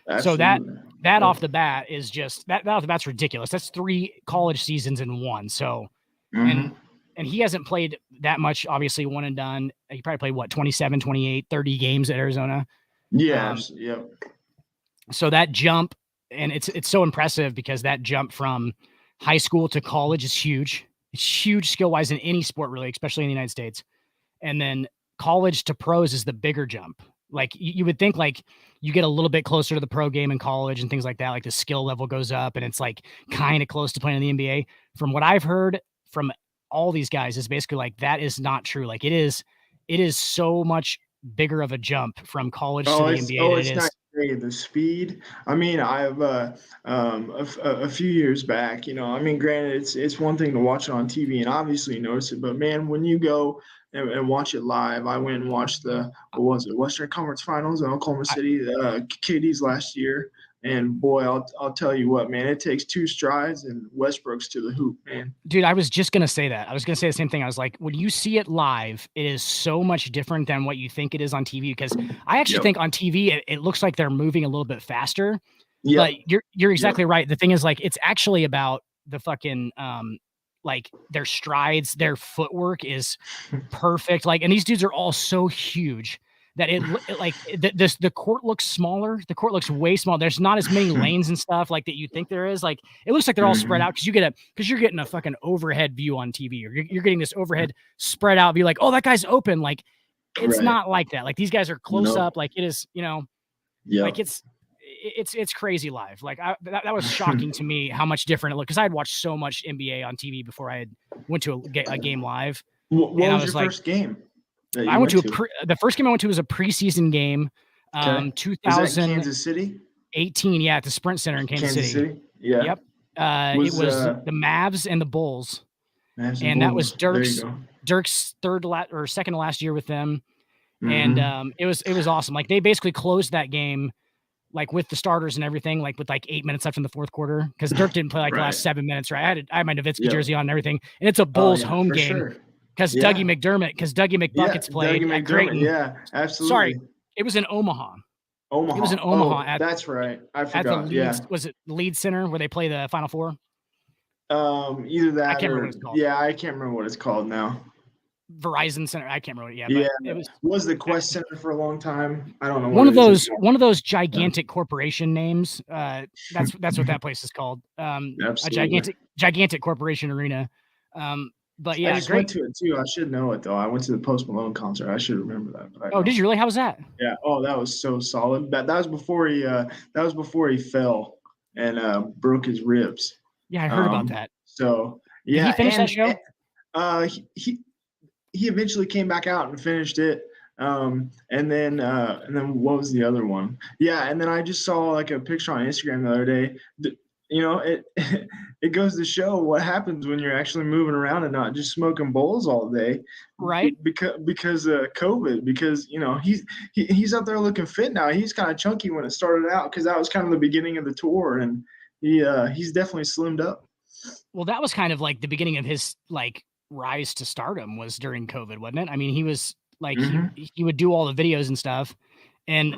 Absolutely. So that off the bat is just that off the bat's ridiculous. That's 3 college seasons in one. So and he hasn't played that much, obviously one and done. He probably played 27, 28, 30 games at Arizona. Yeah. So that jump, and it's so impressive because that jump from high school to college is huge. It's huge skill-wise in any sport, really, especially in the United States. And then college to pros is the bigger jump. Like you would think like you get a little bit closer to the pro game in college and things like that. Like the skill level goes up and it's like kind of close to playing in the NBA. From what I've heard from all these guys is basically like, that is not true. Like it is so much bigger of a jump from college to the NBA. It's not great. The speed. I mean, I've a few years back, I mean, granted, it's one thing to watch it on TV and obviously you notice it, but man, when you go and watch it live, I went and watched the Western Conference Finals in Oklahoma City, KD's last year. And boy, I'll tell you what, man, it takes 2 strides and Westbrook's to the hoop, man. Dude, I was just going to say that. I was going to say the same thing. I was like, when you see it live, it is so much different than what you think it is on TV. Because I actually think on TV, it looks like they're moving a little bit faster. But you're exactly right. The thing is like, it's actually about the fucking, like their strides, their footwork is perfect. Like, and these dudes are all so huge that the court looks smaller. The court looks way smaller. There's not as many lanes and stuff like that you think there is. Like it looks like they're all spread out because you're getting a fucking overhead view on TV, or you're getting this overhead spread out view. Like, oh, that guy's open. Like it's not like that. Like these guys are close up. Like it is, like it's crazy live. Like that was shocking to me how much different it looked, because I had watched so much NBA on TV before I had went to a game live. What was your first game? I went to the first game I went to was a preseason game. 2000 Kansas City? 18, yeah, at the Sprint Center in Kansas City. Yeah. Yep. It was the Mavs and the Bulls. That was Dirk's second to last year with them. And it was awesome. Like they basically closed that game like with the starters and everything, like with like 8 minutes left in the fourth quarter, because Dirk didn't play like the last 7 minutes, right? I had my Nowitzki jersey on and everything, and it's a Bulls home game because Dougie McBuckets played at Creighton. Yeah, absolutely. Sorry, it was in Omaha. It was in Omaha. That's right. I forgot. Was it Leeds Center where they play the Final Four? Either that. I can't remember what it's called. Yeah, I can't remember what it's called now. Verizon Center. I can't remember. It was the Quest Center for a long time. I don't know. One of those gigantic corporation names. That's what that place is called. A gigantic corporation arena. But yeah, I just went to it too. I should know it though. I went to the Post Malone concert. I should remember that. Did you really? How was that? Yeah. Oh, that was so solid. That was before he fell and broke his ribs. Yeah, I heard about that. So yeah, did he finish that show? He eventually came back out and finished it. And then what was the other one? Yeah, and then I just saw like a picture on Instagram the other day. It goes to show what happens when you're actually moving around and not just smoking bowls all day, right? Because of COVID. Because he's out there looking fit now. He's kind of chunky when it started out, because that was kind of the beginning of the tour, and he's definitely slimmed up. Well, that was kind of like the beginning of his like rise to stardom, was during COVID, wasn't it? I mean, he was like he would do all the videos and stuff, and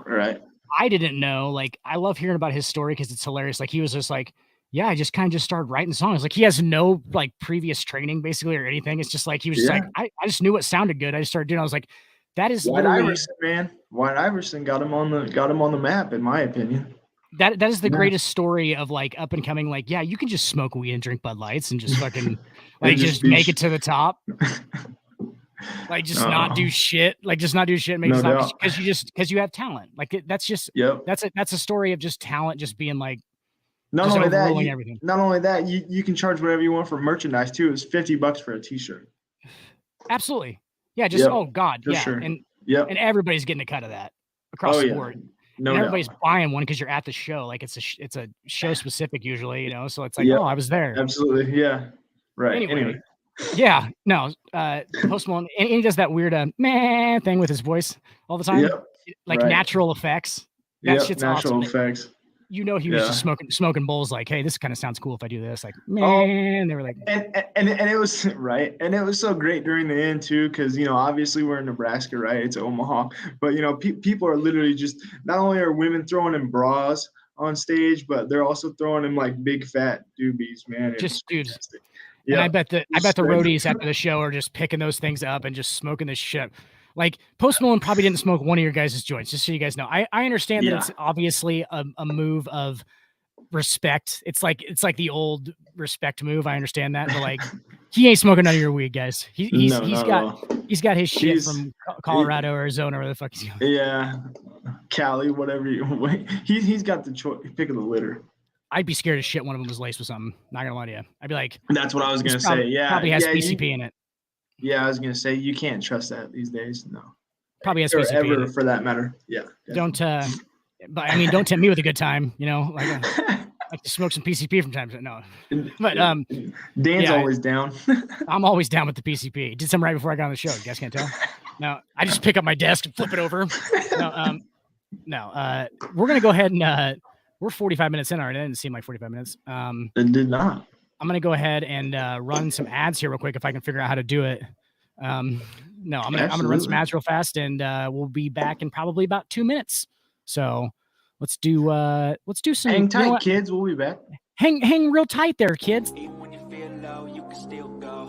I didn't know. Like, I love hearing about his story because it's hilarious. Like, he was just like, yeah, I just kind of just started writing songs. Like, he has no like previous training basically or anything. It's just like he was just like, I just knew what sounded good. I just started doing. I was like, that is White Iverson, man. White Iverson got him on the map, in my opinion. That is the greatest story of like up and coming. Like, yeah, you can just smoke weed and drink Bud Lights and just fucking like just make it to the top. Like just not do shit. Like just not do shit. Make because you have talent. Like that's just that's a story of just talent, just being like. Not only that, you can charge whatever you want for merchandise too. It's $50 for a T-shirt. Absolutely, yeah. Just oh god, yeah, sure. and everybody's getting a cut of that across the board. No and doubt. everybody's buying one because you're at the show. Like it's a show specific usually, you know. So it's like, Yeah. oh, I was there. Absolutely, yeah. Right. Anyway. Yeah, no. Post Malone, and he does that weird meh thing with his voice all the time. Yep. Like Right. natural effects. That shit's natural awesome. effects. You know, he was just smoking bowls. Like, hey, this kind of sounds cool if I do this. Like, man, Oh, they were like, and it was right, and it was so great during the end too, because obviously we're in Nebraska, right? It's Omaha, but people are literally just, not only are women throwing in bras on stage, but they're also throwing in like big fat doobies, man. Just dudes. Yeah. And I bet the roadies after the show are just picking those things up and just smoking this shit. Like Post Malone probably didn't smoke one of your guys' joints, just so you guys know. I understand that it's obviously a move of respect. It's like the old respect move. I understand that, but like he ain't smoking none of your weed, guys. He's got his shit from Colorado, Arizona, where the fuck he's going. Yeah, Cali, whatever. He's got the pick of the litter. I'd be scared as shit one of them was laced with something. Not gonna lie to you. I'd be like, that's what I was gonna say. Yeah, probably has PCP in it. Yeah, I was gonna say you can't trust that these days. No, probably has PCP ever in it. For that matter. Yeah. Definitely. But I mean, don't tempt me with a good time. Like to smoke some PCP from time to time. No, but Dan's always down. I'm always down with the PCP. Did some right before I got on the show. You guys can't tell. No, I just pick up my desk and flip it over. No, we're gonna go ahead and we're 45 minutes in already. It didn't seem like 45 minutes. It did not. I'm gonna go ahead and run some ads here real quick if I can figure out how to do it. I'm gonna run some ads real fast, and we'll be back in probably about 2 minutes. So let's do some. Hang tight, kids. We'll be back. Hang real tight there, kids.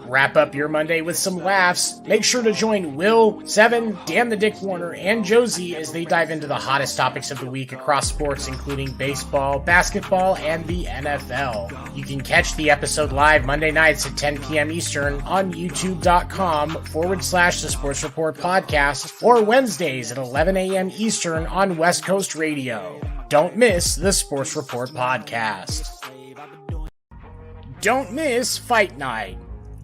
Wrap up your Monday with some laughs. Make sure to join Will, Seven, Dan the Dick Warner, and Josie as they dive into the hottest topics of the week across sports, including baseball, basketball, and the NFL. You can catch the episode live Monday nights at 10 p.m. Eastern on youtube.com/The Sports Report Podcast, or Wednesdays at 11 a.m. Eastern on West Coast Radio. Don't miss the Sports Report Podcast. Don't miss Fight Night.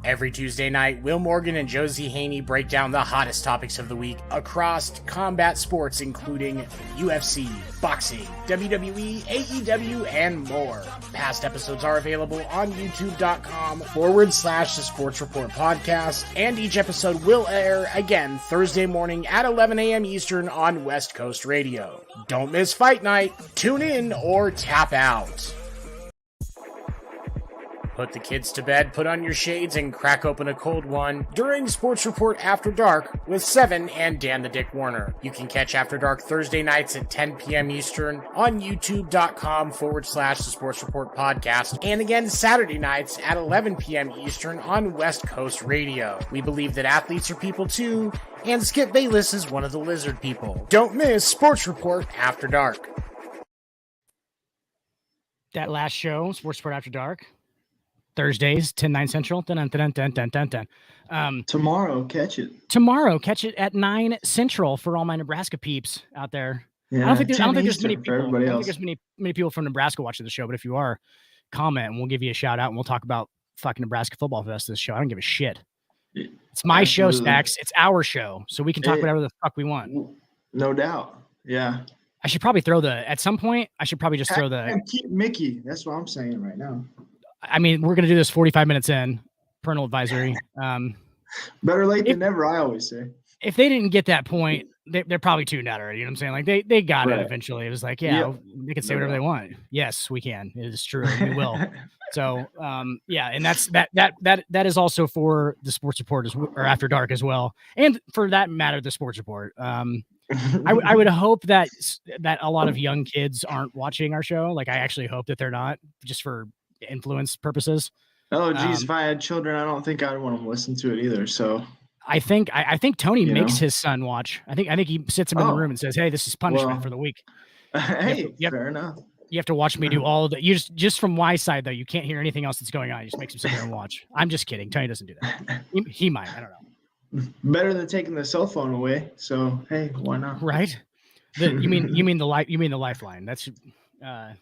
Every Tuesday night, Will Morgan and Josie Haney break down the hottest topics of the week across combat sports, including UFC, boxing, WWE, AEW, and more. Past episodes are available on youtube.com/The Sports Report Podcast, and each episode will air again Thursday morning at 11 a.m. Eastern on West Coast Radio. Don't miss Fight Night. Tune in or tap out. Put the kids to bed, put on your shades, and crack open a cold one during Sports Report After Dark with Seven and Dan the Dick Warner. You can catch After Dark Thursday nights at 10 p.m. Eastern on youtube.com/The Sports Report Podcast, and again Saturday nights at 11 p.m. Eastern on West Coast Radio. We believe that athletes are people too, and Skip Bayless is one of the lizard people. Don't miss Sports Report After Dark. That last show, Sports Report After Dark, Thursdays, 10/9 Central. Dun, dun, dun, dun, dun, dun, dun. Tomorrow, catch it. Tomorrow, catch it at 9 Central for all my Nebraska peeps out there. Yeah, I don't think there's many people. I don't think else. there's many people from Nebraska watching the show. But if you are, comment and we'll give you a shout out and we'll talk about fucking Nebraska Football Fest this show. I don't give a shit. It's my show, Stacks. It's our show, so we can talk whatever the fuck we want. No doubt. Yeah. I should probably at some point. I should probably just throw the keep Mickey. That's what I'm saying right now. I mean, we're going to do this 45 minutes in, parental advisory. Better late than never, I always say. If they didn't get that point, they're probably tuned out already. You know what I'm saying? Like they got it eventually. It was like, they can say whatever they want. Yes, we can. It is true. We will. So, and that is also for the Sports Report or After Dark as well. And for that matter, the Sports Report. I would hope that a lot of young kids aren't watching our show. Like, I actually hope that they're not, just for influence purposes. Oh geez, if I had children, I don't think I'd want them to listen to it either. So I think Tony makes his son watch. I think he sits him in the room and says, "Hey, this is punishment for the week." Fair enough. You have to watch me do all the. You just from my side though, you can't hear anything else that's going on. You just makes him sit there and watch. I'm just kidding. Tony doesn't do that. He might. I don't know. Better than taking the cell phone away. So hey, why not? Right. You mean the lifeline? That's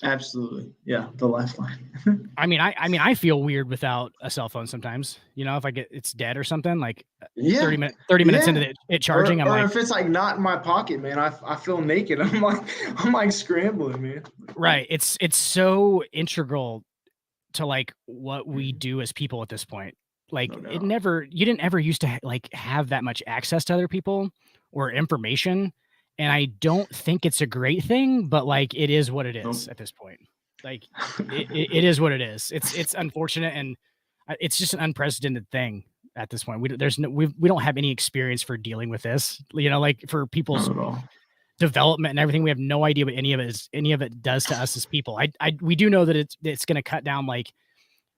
Absolutely. Yeah. The lifeline. I feel weird without a cell phone sometimes, if it's dead or something, like Yeah. 30 minutes into it charging. Or if it's like not in my pocket, man, I feel naked. I'm like scrambling, man. Right. It's so integral to like what we do as people at this point. Like you didn't ever used to have that much access to other people or information. And I don't think it's a great thing, but like it is what it is at this point. Like it is what it is. It's unfortunate, and it's just an unprecedented thing at this point. We don't have any experience for dealing with this. Like for people's development and everything, we have no idea what any of it does to us as people. We do know that it's going to cut down. Like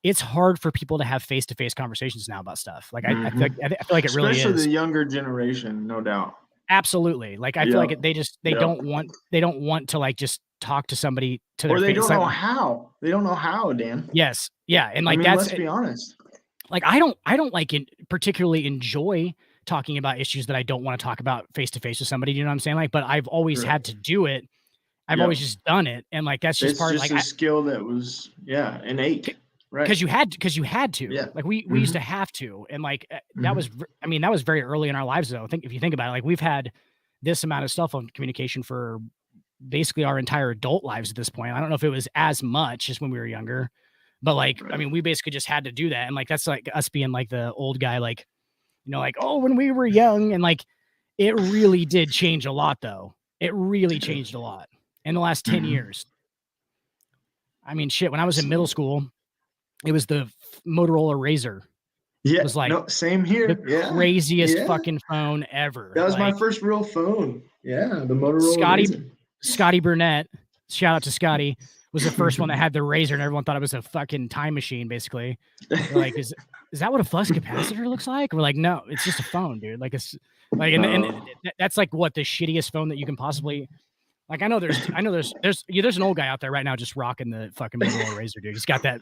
it's hard for people to have face-to-face conversations now about stuff. Like I feel like it really is. Especially the younger generation, no doubt. Absolutely. Like I feel like they don't want to like just talk to somebody to their face. Or they don't know how. They don't know how, Dan. Yes. Yeah. And like let's be honest. Like I don't like particularly enjoy talking about issues that I don't want to talk about face to face with somebody. You know what I'm saying? Like, but I've always had to do it. I've always just done it, and like that's just part of like a skill that was innate. Right. Because you had to. Yeah. Like we used to have to. And like that was very early in our lives though. If you think about it, like we've had this amount of cell phone communication for basically our entire adult lives at this point. I don't know if it was as much as when we were younger, but like, we basically just had to do that. And like, that's like us being like the old guy, like, like, oh, when we were young, and like, it really did change a lot though. It really changed a lot in the last 10 years. I mean, shit, when I was in middle school, it was the Motorola Razor. Yeah, it was like same here. The craziest fucking phone ever. That was my first real phone. Yeah, the Motorola Razor. Scotty Burnett, shout out to Scotty, was the first one that had the Razor, and everyone thought it was a fucking time machine. Basically, like, is that what a flux capacitor looks like? We're like, no, it's just a phone, dude. Like it's like, and that's like what the shittiest phone that you can possibly. Like I know there's an old guy out there right now just rocking the fucking Motorola Razor, dude. He's got that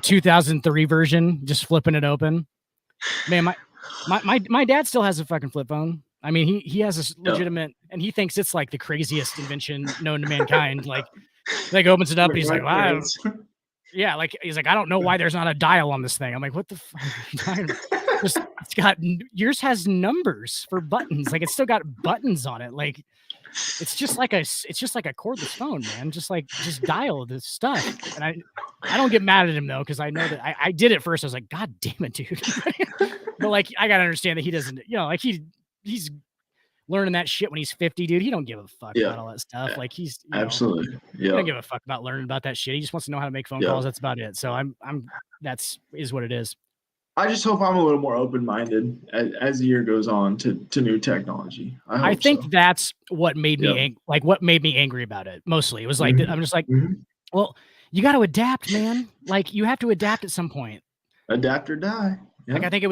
2003 version, just flipping it open. Man, my dad still has a fucking flip phone. I mean, he has a legitimate, and he thinks it's like the craziest invention known to mankind. Like opens it up, and he's like, wow. Yeah, like he's like, I don't know why there's not a dial on this thing. I'm like, what the fuck? Yours has numbers for buttons. Like it's still got buttons on it. Like it's just like a cordless phone, man. Just dial this stuff. And I don't get mad at him though, because I know that I did it first. I was like, God damn it, dude. But like I gotta understand that he doesn't, like he's learning that shit when he's 50, dude. He don't give a fuck about all that stuff. Like he's absolutely. He don't give a fuck about learning about that shit. He just wants to know how to make phone calls. That's about it. So that's what it is. I just hope I'm a little more open-minded as the year goes on to new technology. I think that's what made me what made me angry about it. Mostly, it was like I'm just like, well, you got to adapt, man. Like you have to adapt at some point. Adapt or die. Yeah. Like I think it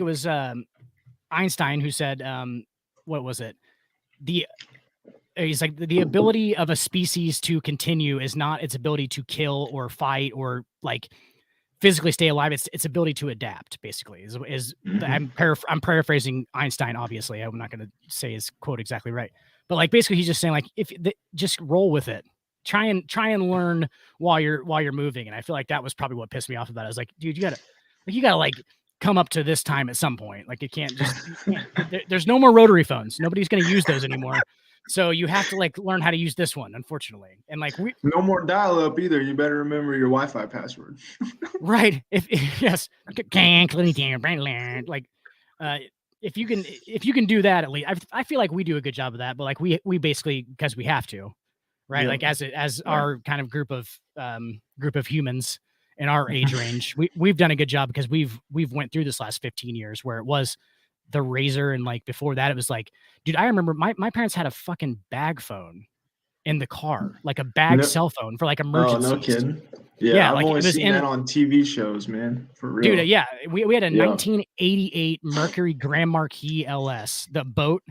was Einstein who said, what was it? He's like the ability of a species to continue is not its ability to kill or fight or like physically stay alive. It's ability to adapt, basically. I'm paraphrasing Einstein, obviously. I'm not going to say his quote exactly right, but like basically he's just saying like just roll with it. Try and learn while you're moving. And I feel like that was probably what pissed me off about it. I was like, dude, you gotta like come up to this time at some point. Like there's no more rotary phones. Nobody's going to use those anymore. So you have to like learn how to use this one, unfortunately. And like no more dial up either. You better remember your Wi-Fi password. Right. Yes. Like if you can do that, at least I feel like we do a good job of that, but like we basically, because we have to, right? Yeah. Like as our kind of group of humans in our age range, we've done a good job because we've went through this last 15 years where it was the Razor, and like before that it was like, dude, I remember my parents had a fucking bag phone in the car, like a bag cell phone for like emergencies. Oh, no kidding. Yeah, I've only seen that on TV shows, man, for real. Dude, yeah, we had a 1988 Mercury Grand Marquis LS, the boat,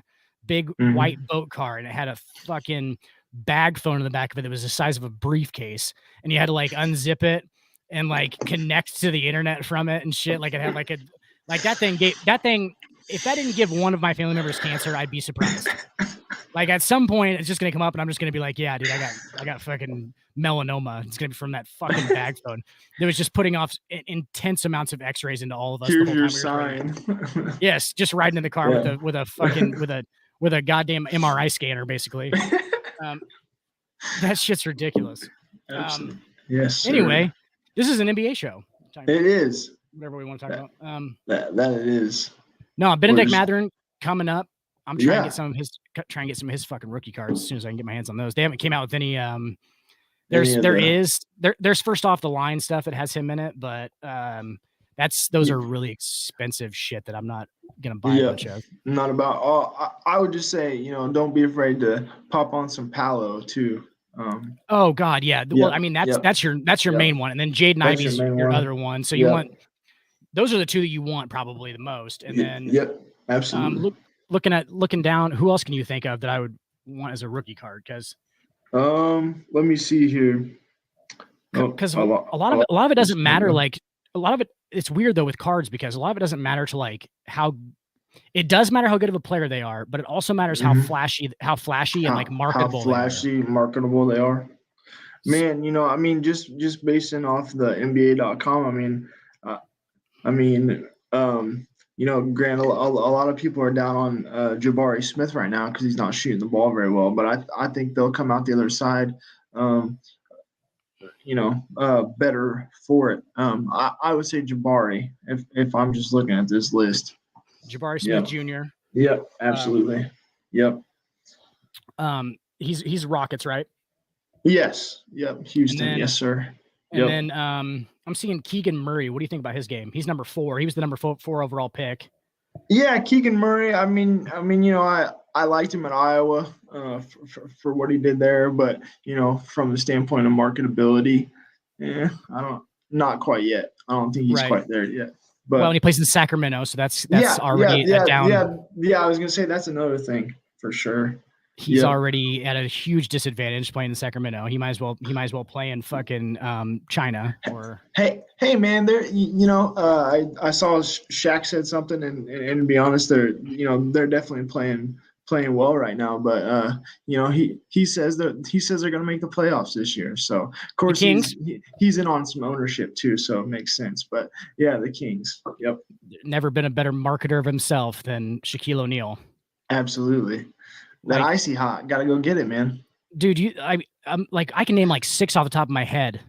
big white boat car, and it had a fucking bag phone in the back of it that was the size of a briefcase, and you had to like unzip it and like connect to the internet from it and shit. Like it had like that thing if that didn't give one of my family members cancer, I'd be surprised. Like at some point, it's just gonna come up, and I'm just gonna be like, "Yeah, dude, I got fucking melanoma. It's gonna be from that fucking bag phone that was just putting off intense amounts of X-rays into all of us." Here's the whole your time sign. Yes, just riding in the car with a goddamn MRI scanner, basically. That shit's ridiculous. Yes. Sir. Anyway, this is an NBA show. It is. Whatever we want to talk about. That it is. No, Benedict Mathurin coming up. I'm trying to get some of his fucking rookie cards as soon as I can get my hands on those. They haven't came out with any. There's first off the line stuff that has him in it, but those are really expensive shit that I'm not gonna buy a bunch of. Not about. I would just say, don't be afraid to pop on some Palo too. Oh God, yeah. Well, I mean that's your main one, and then Jaden Ivey's your other one. So you want those are the two that you want probably the most, and then absolutely. Looking down, who else can you think of that I would want as a rookie card? Because let me see here. Because a lot of it doesn't matter. Like a lot of it, it's weird though with cards because a lot of it doesn't matter to like how. It does matter how good of a player they are, but it also matters how flashy and like marketable. Marketable they are. Man, I mean, just basing off the NBA.com. Granted, a lot of people are down on Jabari Smith right now because he's not shooting the ball very well. But I think they'll come out the other side, better for it. I would say Jabari if I'm just looking at this list. Jabari Smith Jr. Yep, absolutely. He's Rockets, right? Yes. Yep. Houston. Yes, sir. And then I'm seeing Keegan Murray. What do you think about his game? He's number 4. He was the number 4 overall pick. Yeah, Keegan Murray. I mean, I liked him at Iowa for what he did there, but from the standpoint of marketability, not quite yet. I don't think he's quite there yet. But when he plays in Sacramento, so that's already down. Yeah, I was gonna say that's another thing for sure. He's already at a huge disadvantage playing in Sacramento. He might as well play in fucking China or. Hey, man! There, I saw Shaq said something, and to be honest, they're definitely playing well right now. But he says they're gonna make the playoffs this year. So of course he's in on some ownership too, so it makes sense. But yeah, the Kings. Yep. Never been a better marketer of himself than Shaquille O'Neal. Absolutely. That icy hot. Gotta go get it, man. Dude, I'm like I can name like 6 off the top of my head.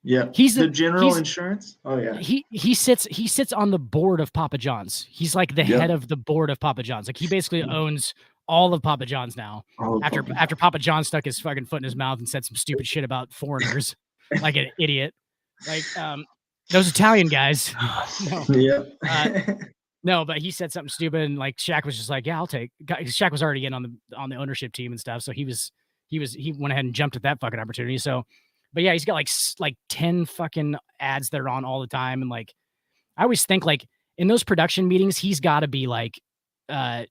Yeah. He's the general insurance. Oh yeah. He sits on the board of Papa John's. He's like the head of the board of Papa John's. Like he basically owns all of Papa John's now. After Papa John stuck his fucking foot in his mouth and said some stupid shit about foreigners, like an idiot. Like those Italian guys. No. Yeah. No, but he said something stupid, and like Shaq was just like, "Yeah, I'll take." Shaq was already in on the ownership team and stuff, so he went ahead and jumped at that fucking opportunity. So, but yeah, he's got like 10 fucking ads that are on all the time, and like I always think like in those production meetings, he's got to be like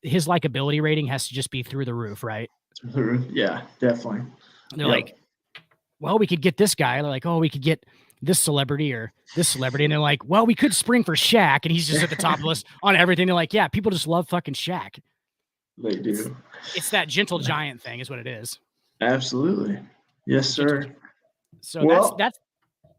his likability rating has to just be through the roof, right? Yeah, definitely. They're like, well, we could get this guy. They're like, oh, we could get this celebrity or this celebrity. And they're like, well, we could spring for Shaq. And he's just at the top of the list on everything. They're like, yeah, people just love fucking Shaq. They do. It's that gentle giant thing is what it is. Absolutely. Yes, sir. So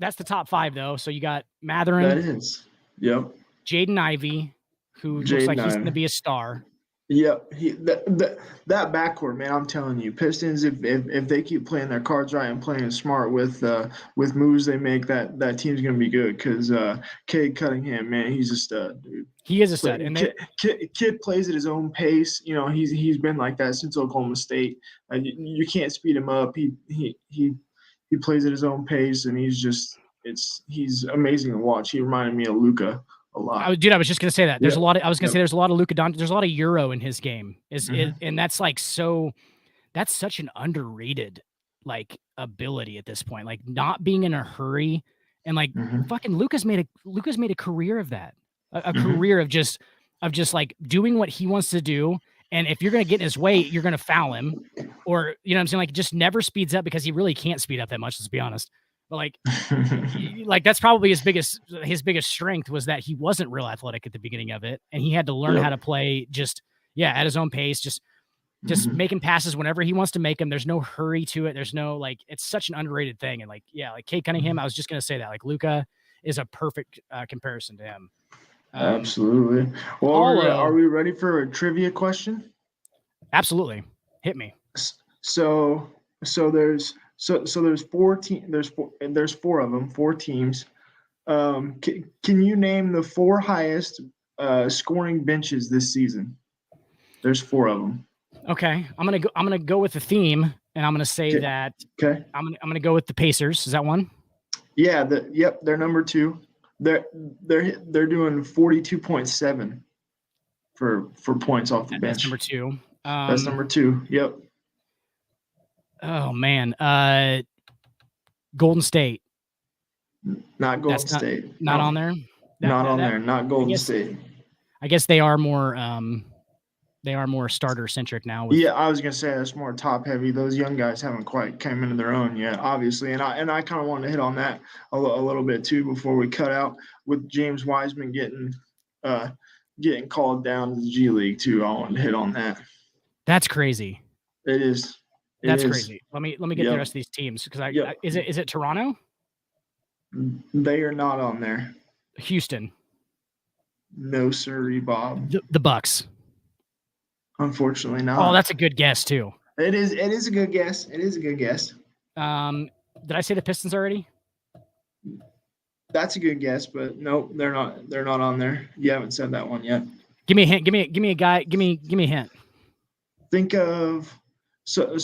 that's the top 5 though. So you got Mathurin. That is. Yep. Jaden Ivey, who looks like he's going to be a star. Yep, that backcourt, man. I'm telling you, Pistons. If they keep playing their cards right and playing smart with moves they make, that team's gonna be good. Because Cade Cunningham, man, he's a stud, dude. He is a stud, and kid plays at his own pace. He's been like that since Oklahoma State. You can't speed him up. He plays at his own pace, and he's amazing to watch. He reminded me of Luka a lot. I was just gonna say that. There's a lot of there's a lot of Luka Doncic. There's a lot of Euro in his game. And that's like that's such an underrated like ability at this point. Like not being in a hurry and like fucking Luka's made a career of that. A career of just like doing what he wants to do. And if you're gonna get in his way, you're gonna foul him. Or you know what I'm saying? Like just never speeds up because he really can't speed up that much, let's be honest. But like that's probably his biggest strength was that he wasn't real athletic at the beginning of it, and he had to learn how to play just at his own pace, just making passes whenever he wants to make them. There's no hurry to it. There's no it's such an underrated thing. And like Cade Cunningham, I was just gonna say that Luka is a perfect comparison to him. Absolutely. Well, are we ready for a trivia question? Absolutely. Hit me. So there's 4 of them, 4 teams. Can you name the 4 highest scoring benches this season? There's 4 of them. Okay, I'm gonna go with the theme, and I'm gonna say that. Okay. I'm gonna go with the Pacers. Is that one? Yeah. They're number 2. They're doing 42.7 for points off the bench. That's number 2. That's number 2. Yep. Oh man, Golden State. Not Golden State. Not on there. Not on there. Not Golden State. I guess they are more starter centric now. I was gonna say that's more top heavy. Those young guys haven't quite came into their own yet, obviously. And I kind of wanted to hit on that a little bit too before we cut out with James Wiseman getting called down to the G League too. I wanted to hit on that. That's crazy. It is. That's crazy. Let me get the rest of these teams because is it Toronto? They are not on there. Houston. No, sirree, Bob. The Bucks. Unfortunately not. Oh, that's a good guess too. It is a good guess. It is a good guess. Did I say the Pistons already? That's a good guess, but nope, they're not on there. You haven't said that one yet. Give me a hint. Give me a hint. Think of so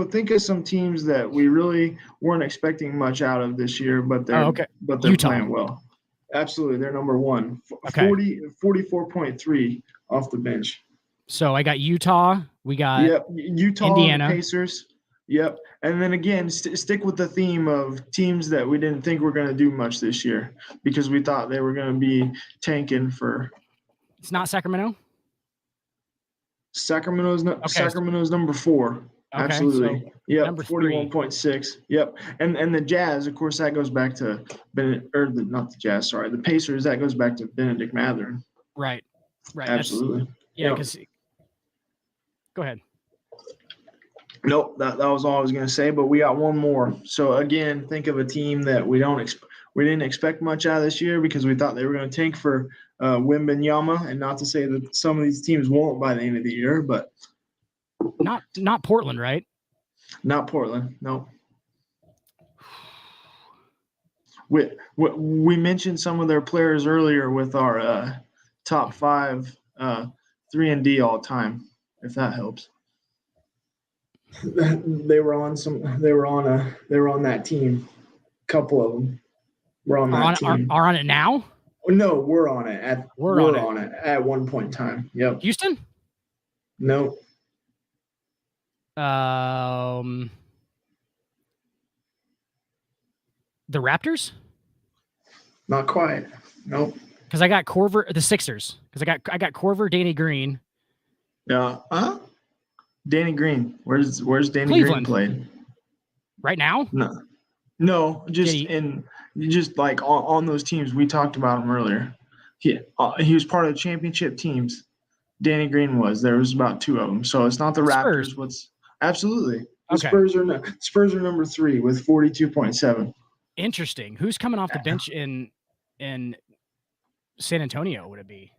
think of some teams that we really weren't expecting much out of this year, but they're Utah. Playing well. Absolutely, they're number 1. Okay. 44.3 off the bench. So I got Utah. We got Utah, Indiana, Pacers. Yep, and then again, stick with the theme of teams that we didn't think were going to do much this year because we thought they were going to be tanking for. It's not Sacramento. Sacramento's number 4. Okay, absolutely. So yep, 41.6. Yep, and the Jazz, of course, that goes back to the Pacers. That goes back to Benedict Mathurin. Right. Absolutely. Because. Go ahead. Nope, that was all I was going to say. But we got one more. So again, think of a team that we didn't expect much out of this year because we thought they were going to tank for Wembanyama, and not to say that some of these teams won't by the end of the year, but not Portland, right? Not Portland, no. We mentioned some of their players earlier with our top 5 3-and-D all time, if that helps. They were on that team. A couple of them were on that team. Are on it now? No, we're on it. We're on it at one point in time. Yep. Houston? No. The Raptors? Not quite. Nope. Because I got Korver, the Sixers. Because I got Korver, Danny Green. Yeah. Danny Green. Where's Danny Cleveland. Green played? Right now? No. Just like on those teams we talked about him earlier. He was part of the championship teams. Danny Green was. There was about 2 of them. So it's not the Raptors. Spurs. Absolutely. The Okay. Spurs are number 3 with 42.7. Interesting. Who's coming off the bench in San Antonio? Would it be?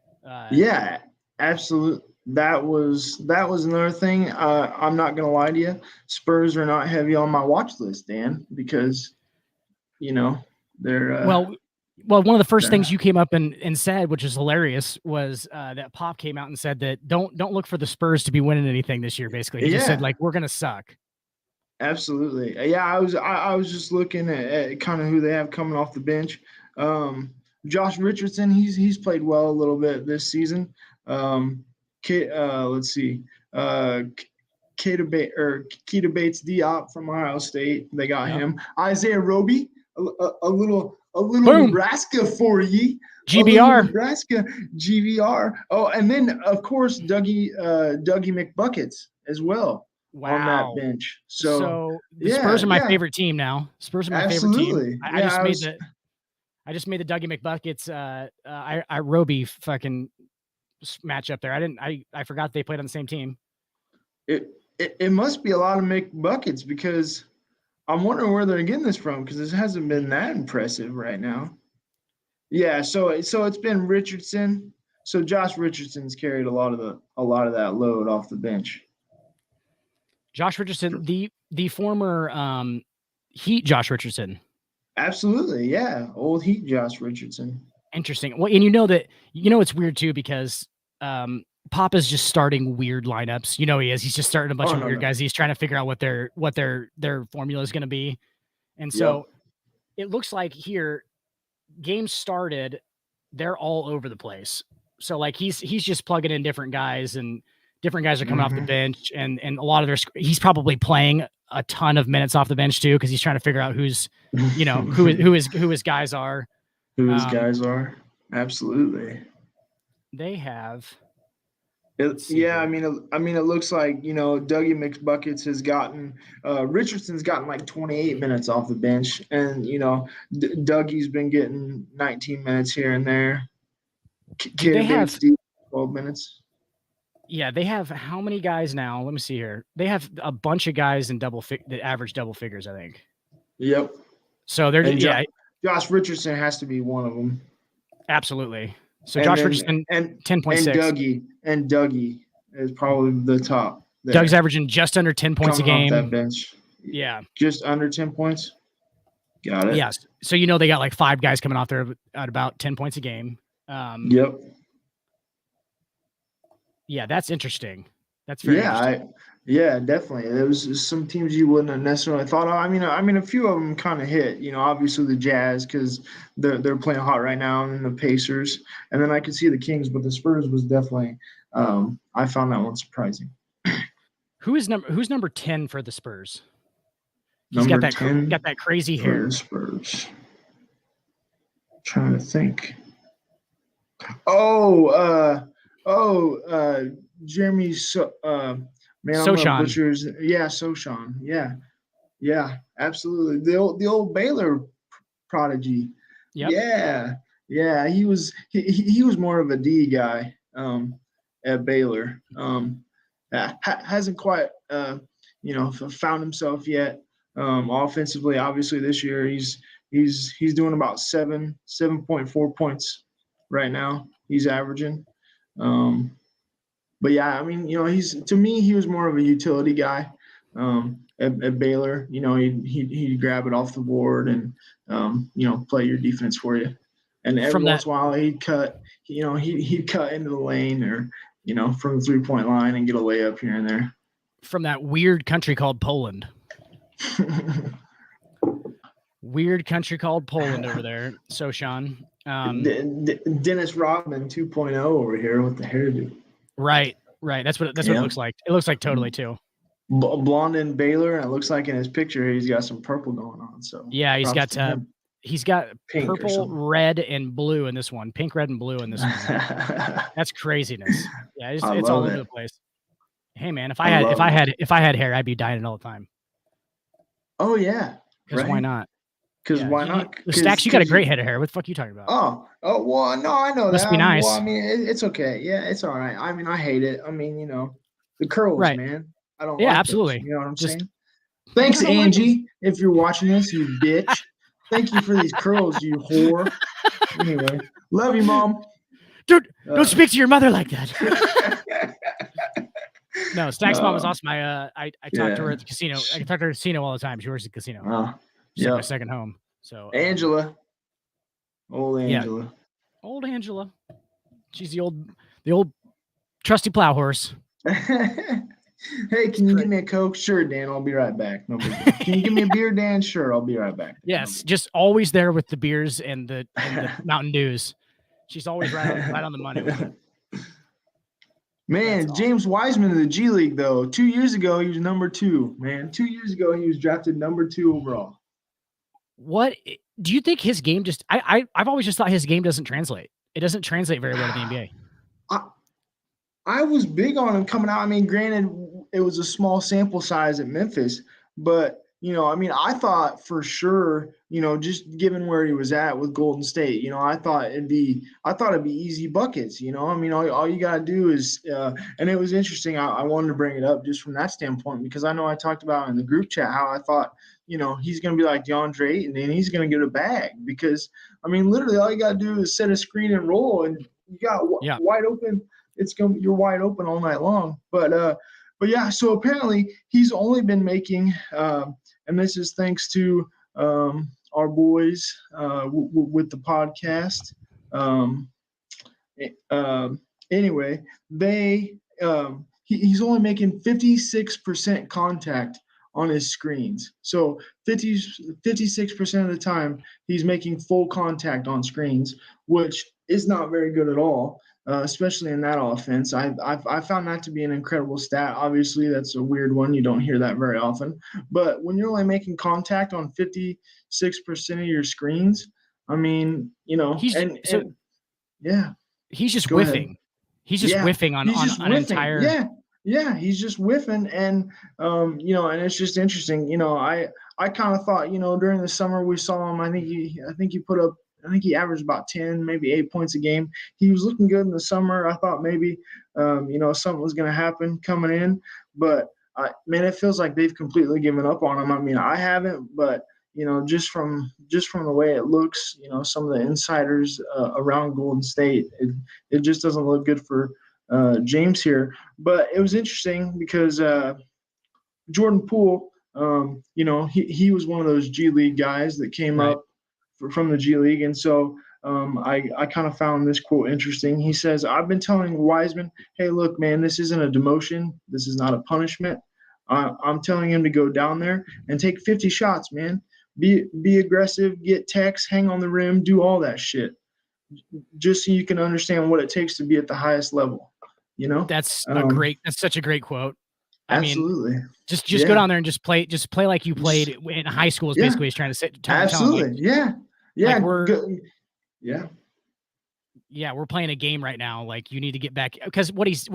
Yeah, absolutely. That was another thing. I'm not gonna lie to you. Spurs are not heavy on my watch list, Dan, because they're well, one of the first things you came up and said, which is hilarious, was that Pop came out and said that don't look for the Spurs to be winning anything this year. Basically, he just said we're gonna suck. Absolutely. Yeah, I was just looking at kind of who they have coming off the bench. Josh Richardson, he's played well a little bit this season. Let's see. Keita Bates Diop from Ohio State. They got him. Isaiah Roby, a little Boom. Nebraska for ye. GBR. Nebraska GBR. Oh, and then of course Dougie McBuckets as well. on that bench. So the Spurs are my favorite team now. Spurs are my favorite team. I just made the Dougie McBuckets Roby fucking matchup there. I forgot they played on the same team. It must be a lot of McBuckets because I'm wondering where they're getting this from because this hasn't been that impressive right now. Yeah, so it's been Richardson. So Josh Richardson's carried a lot of that load off the bench. Josh Richardson, the former Heat Josh Richardson. Absolutely, yeah. Old Heat Josh Richardson. Interesting. Well, and it's weird too because Papa's just starting weird lineups. He is. He's just starting a bunch of weird guys. He's trying to figure out what their formula is going to be. And so it looks like here games started, they're all over the place. So like he's just plugging in different guys and different guys are coming off the bench and a lot of he's probably playing a ton of minutes off the bench too because he's trying to figure out who's who his guys are. Who his guys are. Absolutely. They have I mean it looks like, Dougie McBuckets has gotten Richardson's gotten like 28 minutes off the bench and Dougie's been getting 19 minutes here and there. They have 12 minutes. Yeah, they have how many guys now? Let me see here. They have a bunch of guys in that average double figures, I think. Yep. So they're Josh Richardson has to be one of them. Absolutely. So Josh Richardson and 10.6. And Dougie is probably the top. There. Doug's averaging just under 10 points Coming a game. Off that bench. Yeah. Just under 10 points. Got it. Yes. So they got like 5 guys coming off there at about 10 points a game. Yep. Yeah, that's interesting. That's very interesting. Yeah, definitely. There was some teams you wouldn't have necessarily thought of. I mean, a few of them kind of hit. Obviously the Jazz because they're playing hot right now, and then the Pacers, and then I could see the Kings, but the Spurs was definitely. I found that one surprising. Who's number 10 for the Spurs? He's got that crazy hair. The Spurs. I'm trying to think. Jeremy Sochan. Yeah, Sochan. Yeah, absolutely. The old Baylor prodigy. Yep. Yeah. He was more of a D guy at Baylor. Hasn't quite found himself yet. Offensively, obviously this year he's doing about 7.4 points right now. He's averaging. But yeah, I mean, to me, he was more of a utility guy at Baylor. He'd grab it off the board and, play your defense for you. And every once in a while he'd cut, he'd cut into the lane or, from the 3-point line and get a layup here and there. From that weird country called Poland. Weird country called Poland over there. Sochan. Dennis Rodman 2.0 over here with the hairdo. Right. That's what it looks like. It looks like totally too. Blonde in Baylor, and it looks like in his picture he's got some purple going on. So yeah, he's got purple, red, and blue in this one. Pink, red, and blue in this one. That's craziness. Yeah, it's all over the place. Hey man, if I had hair, I'd be dyeing it all the time. Oh yeah, because why not? Because why not? Stacks, you got a great head of hair. What the fuck are you talking about? Oh, well, no, I know Must that. Be nice. Well, I mean, it's okay. Yeah, it's all right. I mean, I hate it. I mean, the curls, right. man. I don't. Yeah, like absolutely. Those, you know what I'm saying? Thanks, Angie, if you're watching this, you bitch. Thank you for these curls, you whore. Anyway, love you, Mom. Dude, don't speak to your mother like that. No, Stack's mom was awesome. I talked to her at the casino. I talk to her at the casino all the time. She works at the casino. She's my second home. So Angela. Old Angela. Yeah. Old Angela. She's the old trusty plow horse. Hey, can you give me a Coke? Sure, Dan. I'll be right back. No big deal. Can you give me a beer, Dan? Sure, I'll be right back. Yes, just always there with the beers and the Mountain Dews. She's always right on the money with it. Man, James Wiseman of the G League, though. 2 years ago, he was number 2. Man, 2 years ago, he was drafted number 2 overall. What do you think his game just? I've always just thought his game doesn't translate. It doesn't translate very well to the NBA. I was big on him coming out. I mean, granted, it was a small sample size at Memphis, but I mean, I thought for sure, just given where he was at with Golden State, I thought it'd be easy buckets. I mean, all you gotta do is, and it was interesting. I wanted to bring it up just from that standpoint because I know I talked about in the group chat how I thought, he's gonna be like DeAndre Ayton and he's gonna get a bag because I mean, literally all you gotta do is set a screen and roll, and you got wide open. You're wide open all night long, but yeah. So apparently he's only been making. And this is thanks to our boys with the podcast. Anyway, he's only making 56% contact on his screens. So 56% of the time he's making full contact on screens, which is not very good at all. Especially in that offense. I found that to be an incredible stat. Obviously, that's a weird one. You don't hear that very often. But when you're only making contact on 56% of your screens, I mean, he's just whiffing. Ahead. He's just whiffing on entire. Yeah, he's just whiffing, and and it's just interesting. I kind of thought, during the summer we saw him. I think he averaged about 10, maybe 8 points a game. He was looking good in the summer. I thought maybe, something was going to happen coming in. But, it feels like they've completely given up on him. I mean, I haven't, but, just from the way it looks, some of the insiders around Golden State, it just doesn't look good for James here. But it was interesting because Jordan Poole, he was one of those G League guys that came up from the G League. And so I kind of found this quote interesting. He says, I've been telling Wiseman, hey, look, man, this isn't a demotion. This is not a punishment. I'm telling him to go down there and take 50 shots, man. Be aggressive, get techs, hang on the rim, do all that shit. Just so you can understand what it takes to be at the highest level. That's such a great quote. Absolutely. I mean, just go down there and just play like you played in high school is basically what he's trying to say. Absolutely. Yeah. Like we're playing a game right now. Like you need to get back because he's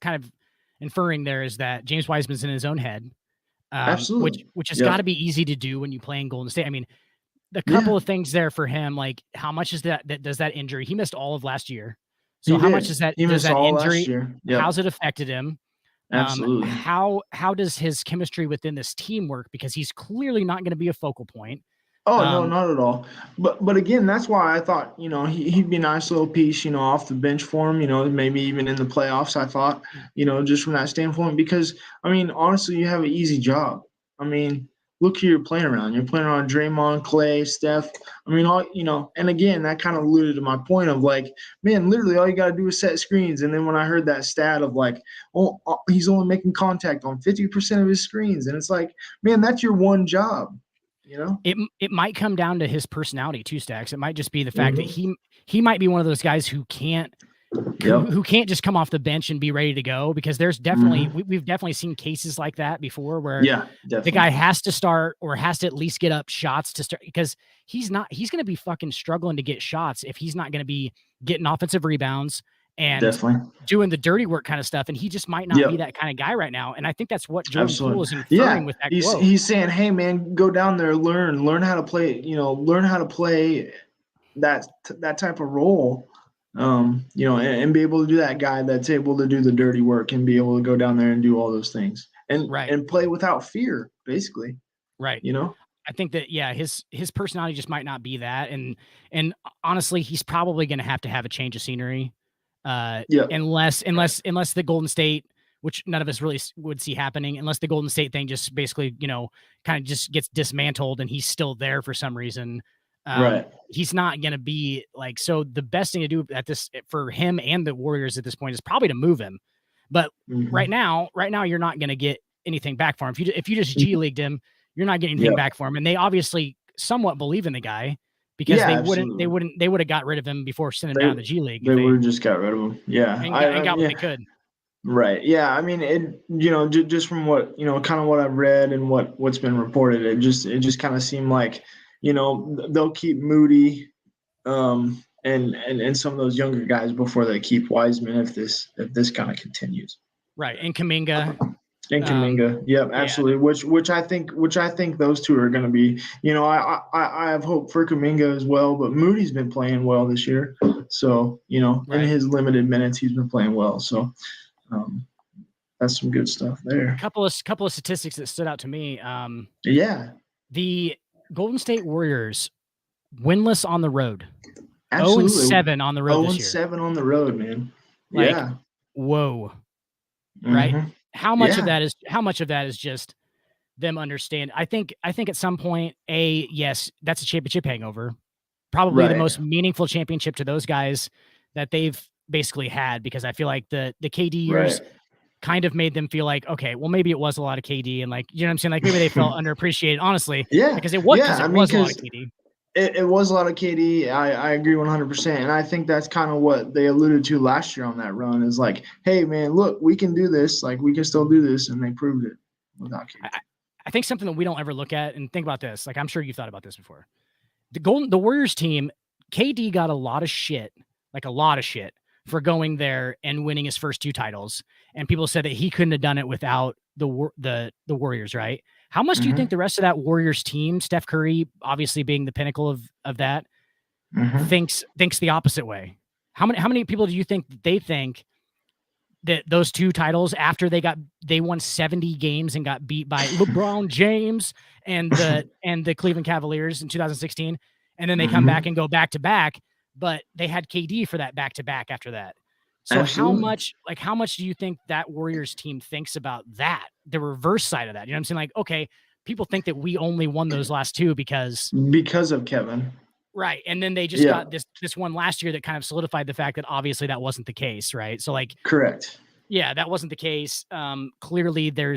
kind of inferring there is that James Wiseman's in his own head. Absolutely. Which has got to be easy to do when you play in Golden State. I mean, the couple of things there for him, like how much is that does that injury? He missed all of last year. So how much does that injury? How's it affected him? Absolutely. How does his chemistry within this team work? Because he's clearly not going to be a focal point. Oh, no, not at all. But again, that's why I thought, he'd be a nice little piece, off the bench for him, maybe even in the playoffs, I thought, just from that standpoint. Because, I mean, honestly, you have an easy job. I mean, look who you're playing around. You're playing around Draymond, Clay, Steph. I mean, and again, that kind of alluded to my point of like, man, literally all you got to do is set screens. And then when I heard that stat of like, he's only making contact on 50% of his screens. And it's like, man, that's your one job. It might come down to his personality too, Stacks. It might just be the fact that he might be one of those guys who can't just come off the bench and be ready to go, because there's definitely we've definitely seen cases like that before where the guy has to start or has to at least get up shots to start, because he's going to be fucking struggling to get shots if he's not going to be getting offensive rebounds and doing the dirty work kind of stuff. And he just might not be that kind of guy right now. And I think that's what Jordan Poole is inferring with that quote. He's saying, hey man, go down there, learn how to play, learn how to play that type of role. And be able to do that guy that's able to do the dirty work and be able to go down there and do all those things and play without fear, basically. Right. I think that, his personality just might not be that. And honestly, he's probably going to have a change of scenery. Unless the Golden State, which none of us really would see happening, unless the Golden State thing just basically, kind of just gets dismantled and he's still there for some reason. He's not going to be like, so the best thing to do for him and the Warriors at this point is probably to move him. But right now, you're not going to get anything back for him. If you just G Leagued him, you're not getting anything back for him. And they obviously somewhat believe in the guy, because they would have got rid of him before sending him down to the G League. They would have just got rid of him. Yeah. And got what they could. Right. Yeah. I mean, just from what, kind of what I've read and what's been reported, it just kind of seemed like, they'll keep Moody and some of those younger guys before they keep Wiseman if this kind of continues. Right. And Kuminga. And Kuminga, yep, absolutely. Yeah. Which I think those two are going to be. I have hope for Kuminga as well, but Moody's been playing well this year. So in his limited minutes, he's been playing well. So that's some good stuff there. A couple of statistics that stood out to me. The Golden State Warriors winless on the road. Absolutely. 0-7 on the road this year. 0-7 on the road, man. Whoa. Mm-hmm. Right? How much of that is just them understand? I think at some point, yes, that's a championship hangover. Probably the most meaningful championship to those guys that they've basically had, because I feel like the KD years kind of made them feel like, okay, well, maybe it was a lot of KD, and like, you know what I'm saying? Like maybe they felt underappreciated, honestly. Yeah. Because it was a lot of KD. It was a lot of KD. I agree 100%. And I think that's kind of what they alluded to last year on that run is like, hey, man, look, we can do this. Like, we can still do this. And they proved it without KD. I think something that we don't ever look at, and think about this, like I'm sure you've thought about this before. The Warriors team, KD got a lot of shit for going there and winning his first 2 titles. And people said that he couldn't have done it without the Warriors, right? How much do you think the rest of that Warriors team, Steph Curry obviously being the pinnacle of that, thinks the opposite way? How many people do you think they think that those 2 titles, after they won 70 games and got beat by LeBron James and the Cleveland Cavaliers in 2016, and then they come back and go back to back, but they had KD for that back to back after that? So Absolutely. how much do you think that Warriors team thinks about that? The reverse side of that. You know what I'm saying? Like, okay, people think that we only won those last 2 because of Kevin. Right. And then they just got this one last year that kind of solidified the fact that obviously that wasn't the case, right? So like, correct. Yeah, that wasn't the case. Clearly they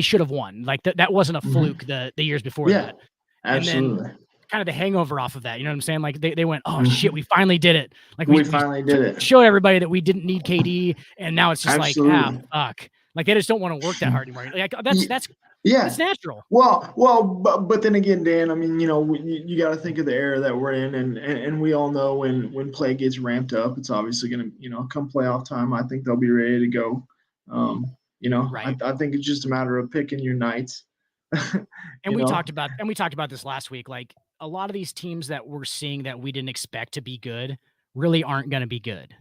should have won. Like that wasn't a fluke the years before that. Absolutely. And then kind of the hangover off of that, you know what I'm saying? Like they went, oh shit, we finally did it. Like we finally did it. Showed everybody that we didn't need KD, and now it's just like, fuck. Like they just don't want to work that hard anymore. Like that's natural. Well, but then again, Dan, I mean, you got to think of the era that we're in, and we all know when play gets ramped up, it's obviously going to, come playoff time, I think they'll be ready to go. Right. I think it's just a matter of picking your nights. And we talked about this last week. Like a lot of these teams that we're seeing that we didn't expect to be good really aren't going to be good.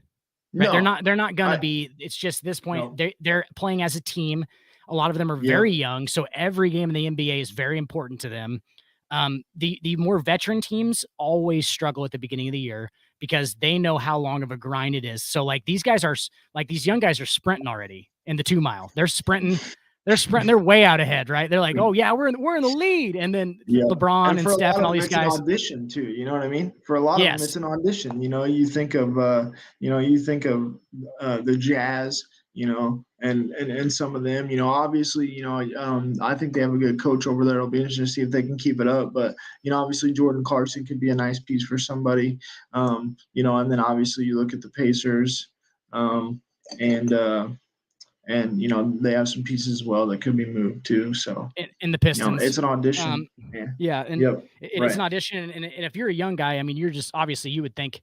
Right? No, they're not going to be. It's just this point. No. They're playing as a team. A lot of them are very young, so every game in the NBA is very important to them. The more veteran teams always struggle at the beginning of the year because they know how long of a grind it is. So like these young guys are sprinting already in the 2 mile. They're sprinting. They're way out ahead, right? They're like, oh yeah, we're in the lead. And then LeBron and Steph and all these guys. It's an audition too. You know what I mean? For a lot of them, it's an audition. You think of the Jazz, and some of them, obviously, I think they have a good coach over there. It'll be interesting to see if they can keep it up. But, obviously Jordan Clarkson could be a nice piece for somebody, and then obviously you look at the Pacers, and they have some pieces as well that could be moved too. So in the Pistons, it's an audition. It's an audition. And if you're a young guy, I mean, you're just obviously you would think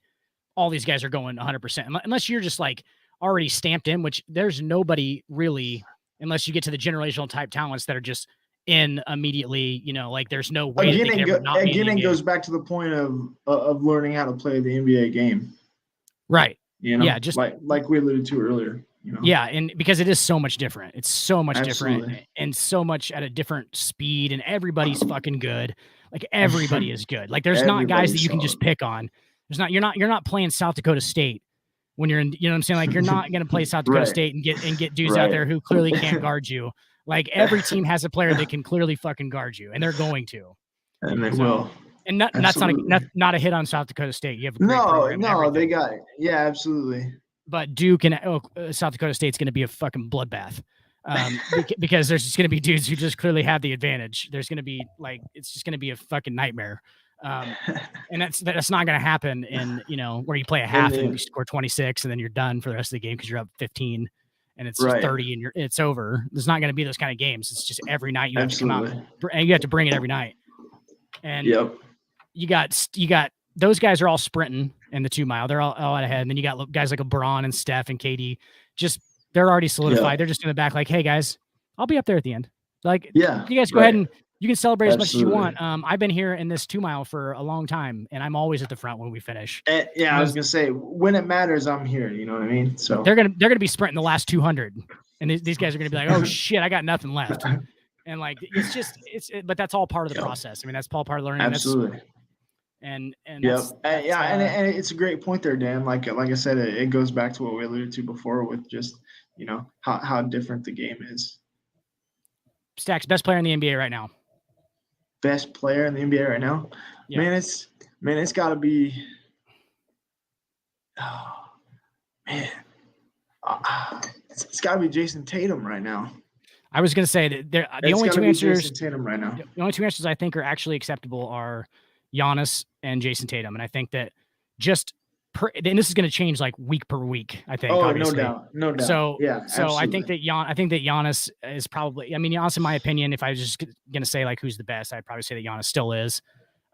all these guys are going 100%, unless you're just like already stamped in, which there's nobody really, unless you get to the generational type talents that are just in immediately. Like there's no way. Again, it goes back to the point of learning how to play the NBA game. Right. Just like we alluded to earlier. Yeah, and because it is so much different. It's so much different and so much at a different speed, and everybody's fucking good. Like everybody is good. Like there's not guys that you can just pick on. You're not playing South Dakota State when you're in, you know what I'm saying? Like you're not going to play South Dakota State and get dudes out there who clearly can't guard you. Like every team has a player that can clearly fucking guard you, and they're going to. And they will. And that's not a hit on South Dakota State. You have a great program. No, they got it. Yeah, absolutely. But Duke and South Dakota State's going to be a fucking bloodbath because there's just going to be dudes who just clearly have the advantage. There's going to be it's just going to be a fucking nightmare. And that's not going to happen in, where you play a half and you score 26 and then you're done for the rest of the game because you're up 15 and it's 30 and it's over. There's not going to be those kind of games. It's just every night you have to come out and you have to bring it every night. And you got those guys are all sprinting in the 2 mile. They're all out ahead. And then you got guys like LeBron and Steph and KD. They're already solidified. They're just in the back like, hey, guys, I'll be up there at the end. Like, you guys go ahead and you can celebrate as much as you want. I've been here in this 2 mile for a long time, and I'm always at the front when we finish. I was gonna say, when it matters, I'm here. You know what I mean? So they're gonna be sprinting the last 200, and these guys are gonna be like, oh shit, I got nothing left. And like, but that's all part of the process. I mean, that's all part of learning. Absolutely. And and it's a great point there, Dan. Like I said, it goes back to what we alluded to before with just how different the game is. Stacks, best player in the NBA right now. Best player in the NBA right now, man. It's got to be. Oh man, it's got to be Jason Tatum right now. I was gonna say that the only two answers. Jason Tatum right now. The only two answers I think are actually acceptable are Giannis and Jason Tatum, and I think that and this is going to change like week per week. I think. Oh, obviously. no doubt. So absolutely. I think that Giannis is probably. I mean, Giannis, in my opinion, if I was just going to say like who's the best, I'd probably say that Giannis still is.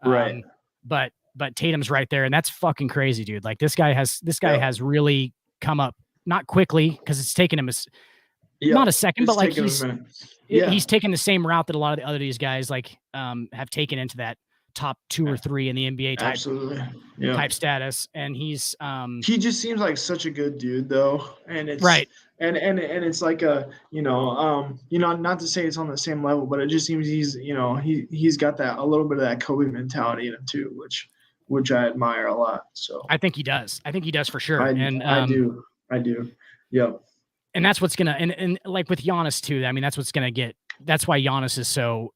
Right. But Tatum's right there, and that's fucking crazy, dude. Like this guy has really come up, not quickly because it's taken him not a second, but like he's taken the same route that a lot of the other these guys like have taken into that top 2 or 3 in the NBA type status, and he's he just seems like such a good dude though, and it's right, and it's like a not to say it's on the same level, but it just seems he's got that a little bit of that Kobe mentality in him too, which I admire a lot. So I think he does for sure. I do. Yep. And that's what's gonna and like with Giannis too. I mean, that's why Giannis is so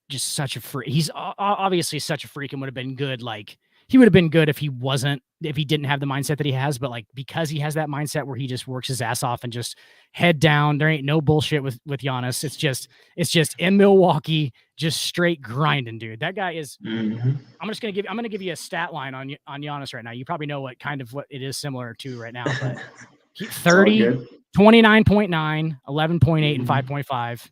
just such a freak. He's obviously such a freak and would have been good. Like he would have been good if he didn't have the mindset that he has, but like, because he has that mindset where he just works his ass off and just head down, there ain't no bullshit with Giannis. It's just in Milwaukee, just straight grinding, dude. That guy is, I'm going to give you a stat line on Giannis right now. You probably know what it is similar to right now, but 30, 29.9, 11.8 and 5.5.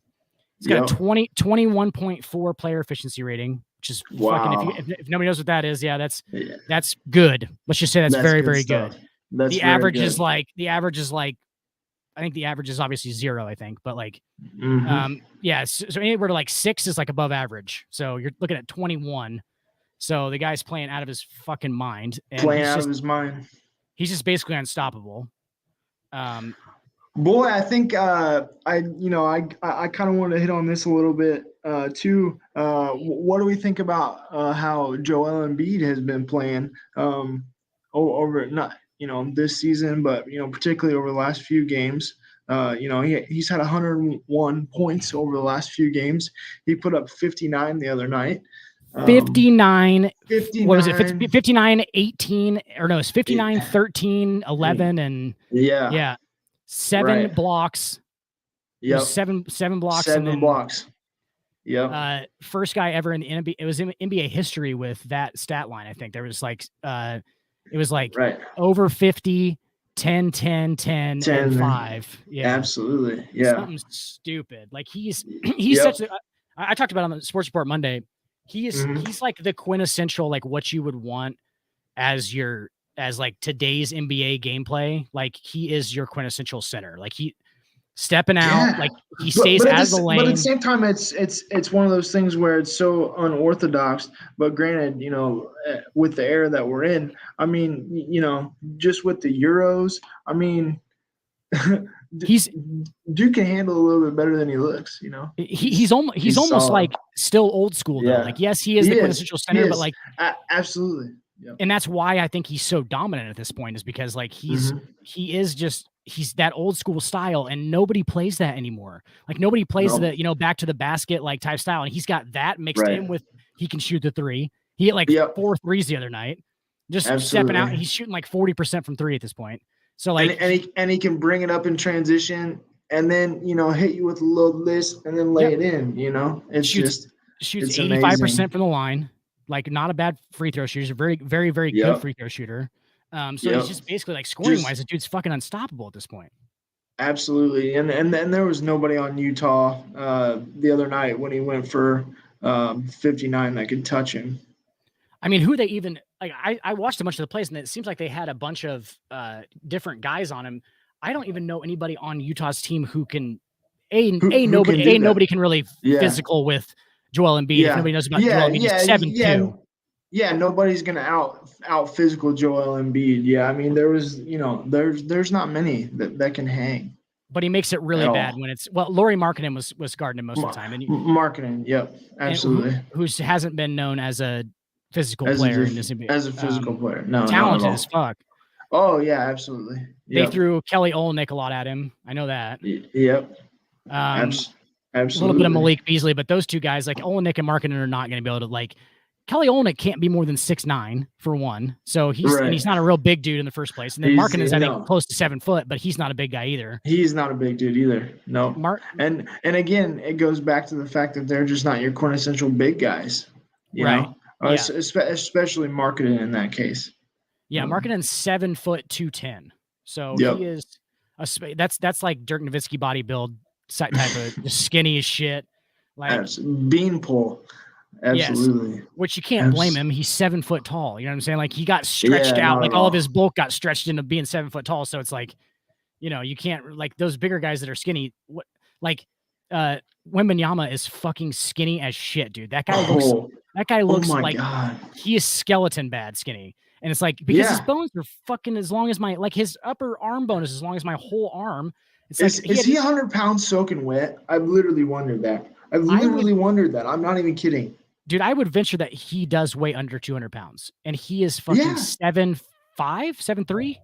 He's got a 21.4 player efficiency rating, which is fucking, if nobody knows what that is, that's good. Let's just say that's very, very good. The average is like, I think the average is obviously 0, I think, but like, so anywhere to like 6 is like above average. So you're looking at 21. So the guy's playing out of his fucking mind. He's just basically unstoppable. Boy, I think I kind of wanted to hit on this a little bit too. What do we think about how Joel Embiid has been playing over not this season, but particularly over the last few games? He's had 101 points over the last few games. He put up 59 the other night. 59. What was it? 59, 18, or no, it's 59, 13, 11, and yeah. 7 blocks. Yeah. 7 blocks. 7 blocks. Yeah. First guy ever in the NBA. It was in NBA history with that stat line. I think there was like, it was like over 50, 10, 10, 10, 10 and 5. Yeah. Absolutely. Yeah. Something stupid. Like he's such a, I talked about it on the Sports Report Monday. He's like the quintessential, like what you would want as like today's NBA gameplay. Like he is your quintessential center. Like he stepping out, like he stays out of the lane. But at the same time, it's one of those things where it's so unorthodox. But granted, with the era that we're in, I mean, just with the Euros, I mean, Duke can handle a little bit better than he looks. He's almost like still old school though. Like yes, he is the quintessential center, but like absolutely. Yep. And that's why I think he's so dominant at this point, is because like he's that old school style, and nobody plays that anymore. Like nobody plays the back to the basket like type style, and he's got that mixed in with he can shoot the 3. He hit like 4 threes the other night, just stepping out. And he's shooting like 40% from 3 at this point. So like and he can bring it up in transition, and then hit you with a little this, and then lay it in. It's shoots 85% from the line. Like not a bad free throw shooter. He's a very, very, very good free throw shooter. So he's just basically like scoring wise, the dude's fucking unstoppable at this point. Absolutely. And there was nobody on Utah the other night when he went for 59 that could touch him. I mean, who they even I watched a bunch of the plays, and it seems like they had a bunch of different guys on him. I don't even know anybody on Utah's team who can nobody can really physical with Joel Embiid. Yeah. If nobody knows about Joel Embiid, he's 7'2". Yeah, nobody's gonna out physical Joel Embiid. Yeah, I mean there's not many that can hang. But he makes it really bad when it's Lauri Markkanen was guarding him most of the time. And Markkanen, yep, absolutely. Who hasn't been known as a physical player in this NBA. As a physical player. No. Talented as fuck. Oh yeah, absolutely. Yep. They threw Kelly Olynyk a lot at him. I know that. Yep. Absolutely. A little bit of Malik Beasley, but those two guys, like Olynyk and Markkanen, are not going to be able to Kelly Olynyk can't be more than 6'9" for one. So he's not a real big dude in the first place. And then Markkanen is, I think, close to 7 foot, but he's not a big guy either. He's not a big dude either. No. And again, it goes back to the fact that they're just not your quintessential big guys. You know? Especially Markkanen in that case. Yeah, Markkanen's 7 foot 210. So he is that's like Dirk Nowitzki body build type of just skinny as shit. Like beanpole. Absolutely. Yes, which you can't blame him. He's 7 foot tall. You know what I'm saying? Like he got stretched out. Like all of his bulk got stretched into being 7 foot tall. So it's like, you can't those bigger guys that are skinny. Wembanyama is fucking skinny as shit, dude. That guy looks like he is skeleton bad skinny. And it's like, because his bones are fucking as long as his upper arm bone is as long as my whole arm. It's is he 100 pounds soaking wet? I've literally wondered that. Wondered that. I'm not even kidding. Dude, I would venture that he does weigh under 200 pounds. And he is fucking 7'5", 7'3"?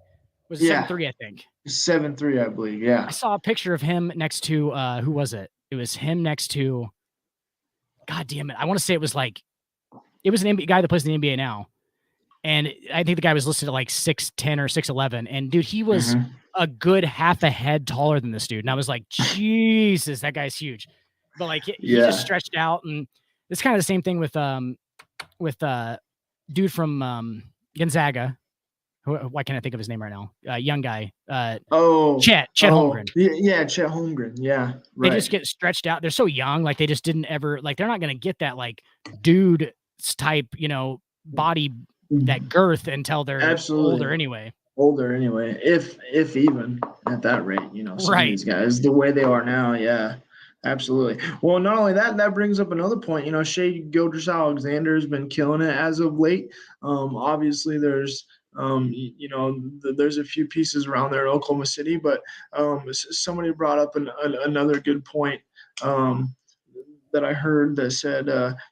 Was it 7'3", I think? 7'3", I believe, yeah. I saw a picture of him next to, who was it? It was him next to, God damn it. I want to say it was an NBA guy that plays in the NBA now. And I think the guy was listed at 6'10" or 6'11". And dude, he was a good half a head taller than this dude. And I was like, Jesus, that guy's huge. But he just stretched out. And it's kind of the same thing with dude from Gonzaga. Why can't I think of his name right now? Young guy. Chet Holmgren. Yeah, Chet Holmgren. Yeah. Right. They just get stretched out. They're so young. They just didn't ever, they're not going to get that dude type, body, that girth until they're older anyway. If even at that rate, some of these guys, the way they are now. Yeah. Absolutely. Well, not only that brings up another point. Shai Gilgeous-Alexander has been killing it as of late. Obviously, there's there's a few pieces around there in Oklahoma City, but somebody brought up another good point that I heard that said,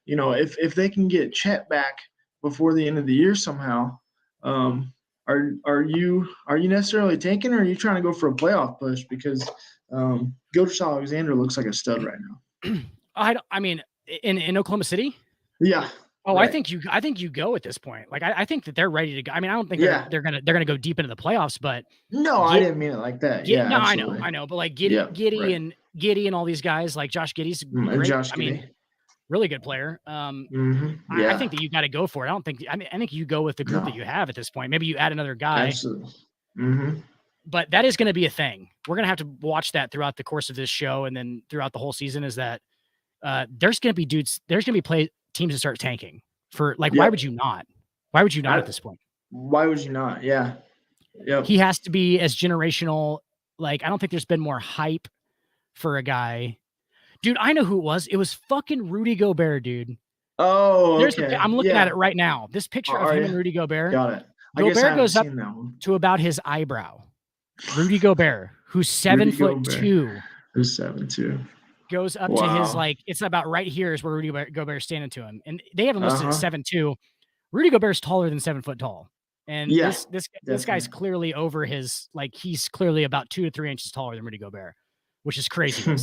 if they can get Chet back before the end of the year somehow, are you necessarily tanking, or are you trying to go for a playoff push? Because Gilgeous-Alexander looks like a stud right now. I mean, in Oklahoma City? Yeah. Oh, right. I think you go at this point. I think that they're ready to go. I mean, I don't think they're gonna go deep into the playoffs, but I didn't mean it like that. Absolutely. I know. But Giddey and all these guys, like Josh Giddey's great. Josh Giddey. I mean, really good player. I think that you got to go for it. I think you go with the group that you have at this point. Maybe you add another guy. Absolutely. But that is going to be a thing. We're going to have to watch that throughout the course of this show, and then throughout the whole season. Is that there's going to be teams that start tanking for why would you not? Why would you not at this point? Why would you not? Yeah. Yep. He has to be as generational. I don't think there's been more hype for a guy. Dude, I know who it was. It was fucking Rudy Gobert, dude. Oh, okay. I'm looking at it right now. This picture of him and Rudy Gobert. Got it. Gobert goes up to about his eyebrow. Rudy Gobert, who's 7'2". Who's 7'2". Goes up to his it's about right here is where Rudy Gobert's standing to him, and they have him listed at 7'2". Rudy Gobert's taller than 7 foot tall, and this guy's clearly over his he's clearly about 2 to 3 inches taller than Rudy Gobert, which is crazy.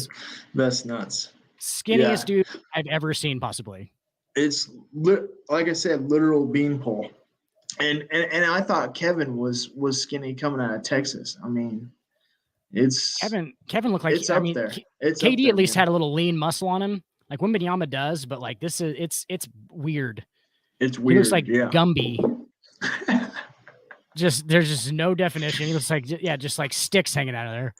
That's nuts. Skinniest dude I've ever seen, possibly. It's like I said, literal beanpole. And I thought Kevin was skinny coming out of Texas. I mean, it's Kevin looked like it's up there. It's KD up there, at least had a little lean muscle on him, like Wembanyama does, but this is it's weird. It's weird. He looks like Gumby. There's just no definition. He looks like just like sticks hanging out of there.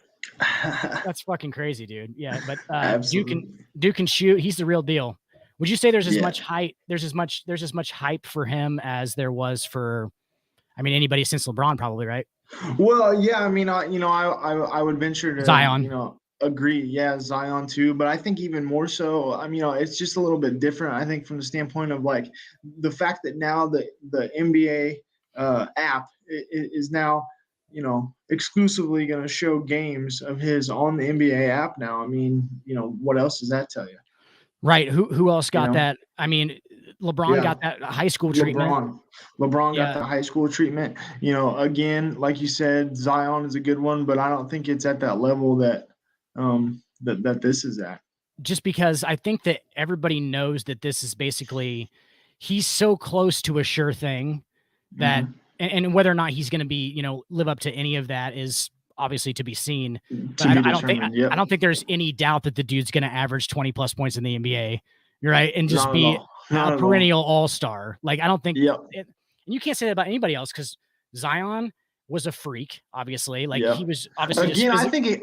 That's fucking crazy, dude. Yeah, but Duke can shoot. He's the real deal. Would you say there's as much hype? There's as much hype for him as there was for, I mean, anybody since LeBron, probably, right? Well, yeah. I mean, I would venture to Zion. Agree. Yeah, Zion too. But I think even more so. I mean, it's just a little bit different. I think from the standpoint of like the fact that now the NBA app is now exclusively going to show games of his on the NBA app now. I mean, what else does that tell you? Right. Who else got that? I mean, LeBron got that high school treatment. LeBron got the high school treatment. Again, like you said, Zion is a good one, but I don't think it's at that level that that this is at. Just because I think that everybody knows that this is basically, he's so close to a sure thing that, and whether or not he's going to be, live up to any of that is obviously to be seen. But I don't think there's any doubt that the dude's going to average 20 plus points in the NBA. You're right. And just be a perennial all-star. Like, I don't think, and you can't say that about anybody else, because Zion was a freak, obviously. Like, he was obviously again,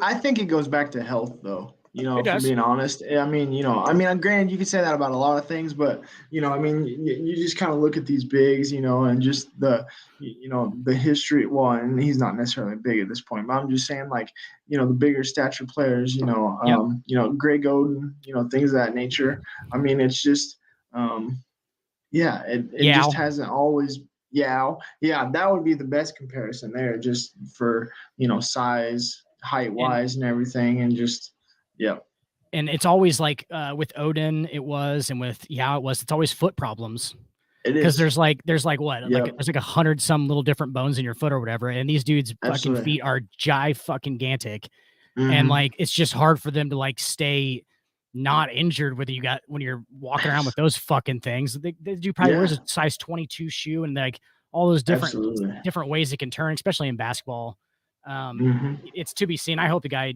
I think it goes back to health, though. If being honest, I mean, granted, you could say that about a lot of things, but I mean, you just kind of look at these bigs, and just the history. Well, and he's not necessarily big at this point, but I'm just saying, like, the bigger stature players, Greg Oden, things of that nature. I mean, it's just, it just hasn't always. Yeah, that would be the best comparison there, just for size, height wise, and everything, and just. Yeah. And it's always like with Odin, it's always foot problems. It is. Because there's like what? Like there's like 100 some little different bones in your foot or whatever. And these dudes' fucking feet are fucking gantic. And like it's just hard for them to like stay not injured when you're walking around with those fucking things. They do probably wears a size 22 shoe, and like all those different ways it can turn, especially in basketball. It's to be seen. I hope the guy,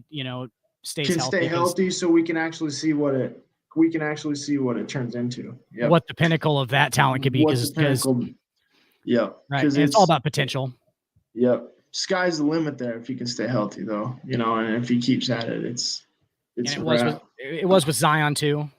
stay healthy, so we can actually see what it turns into. What the pinnacle of that talent could be, because right, and it's all about potential. Sky's the limit there if he can stay healthy, though. And if he keeps at it, it was with Zion too.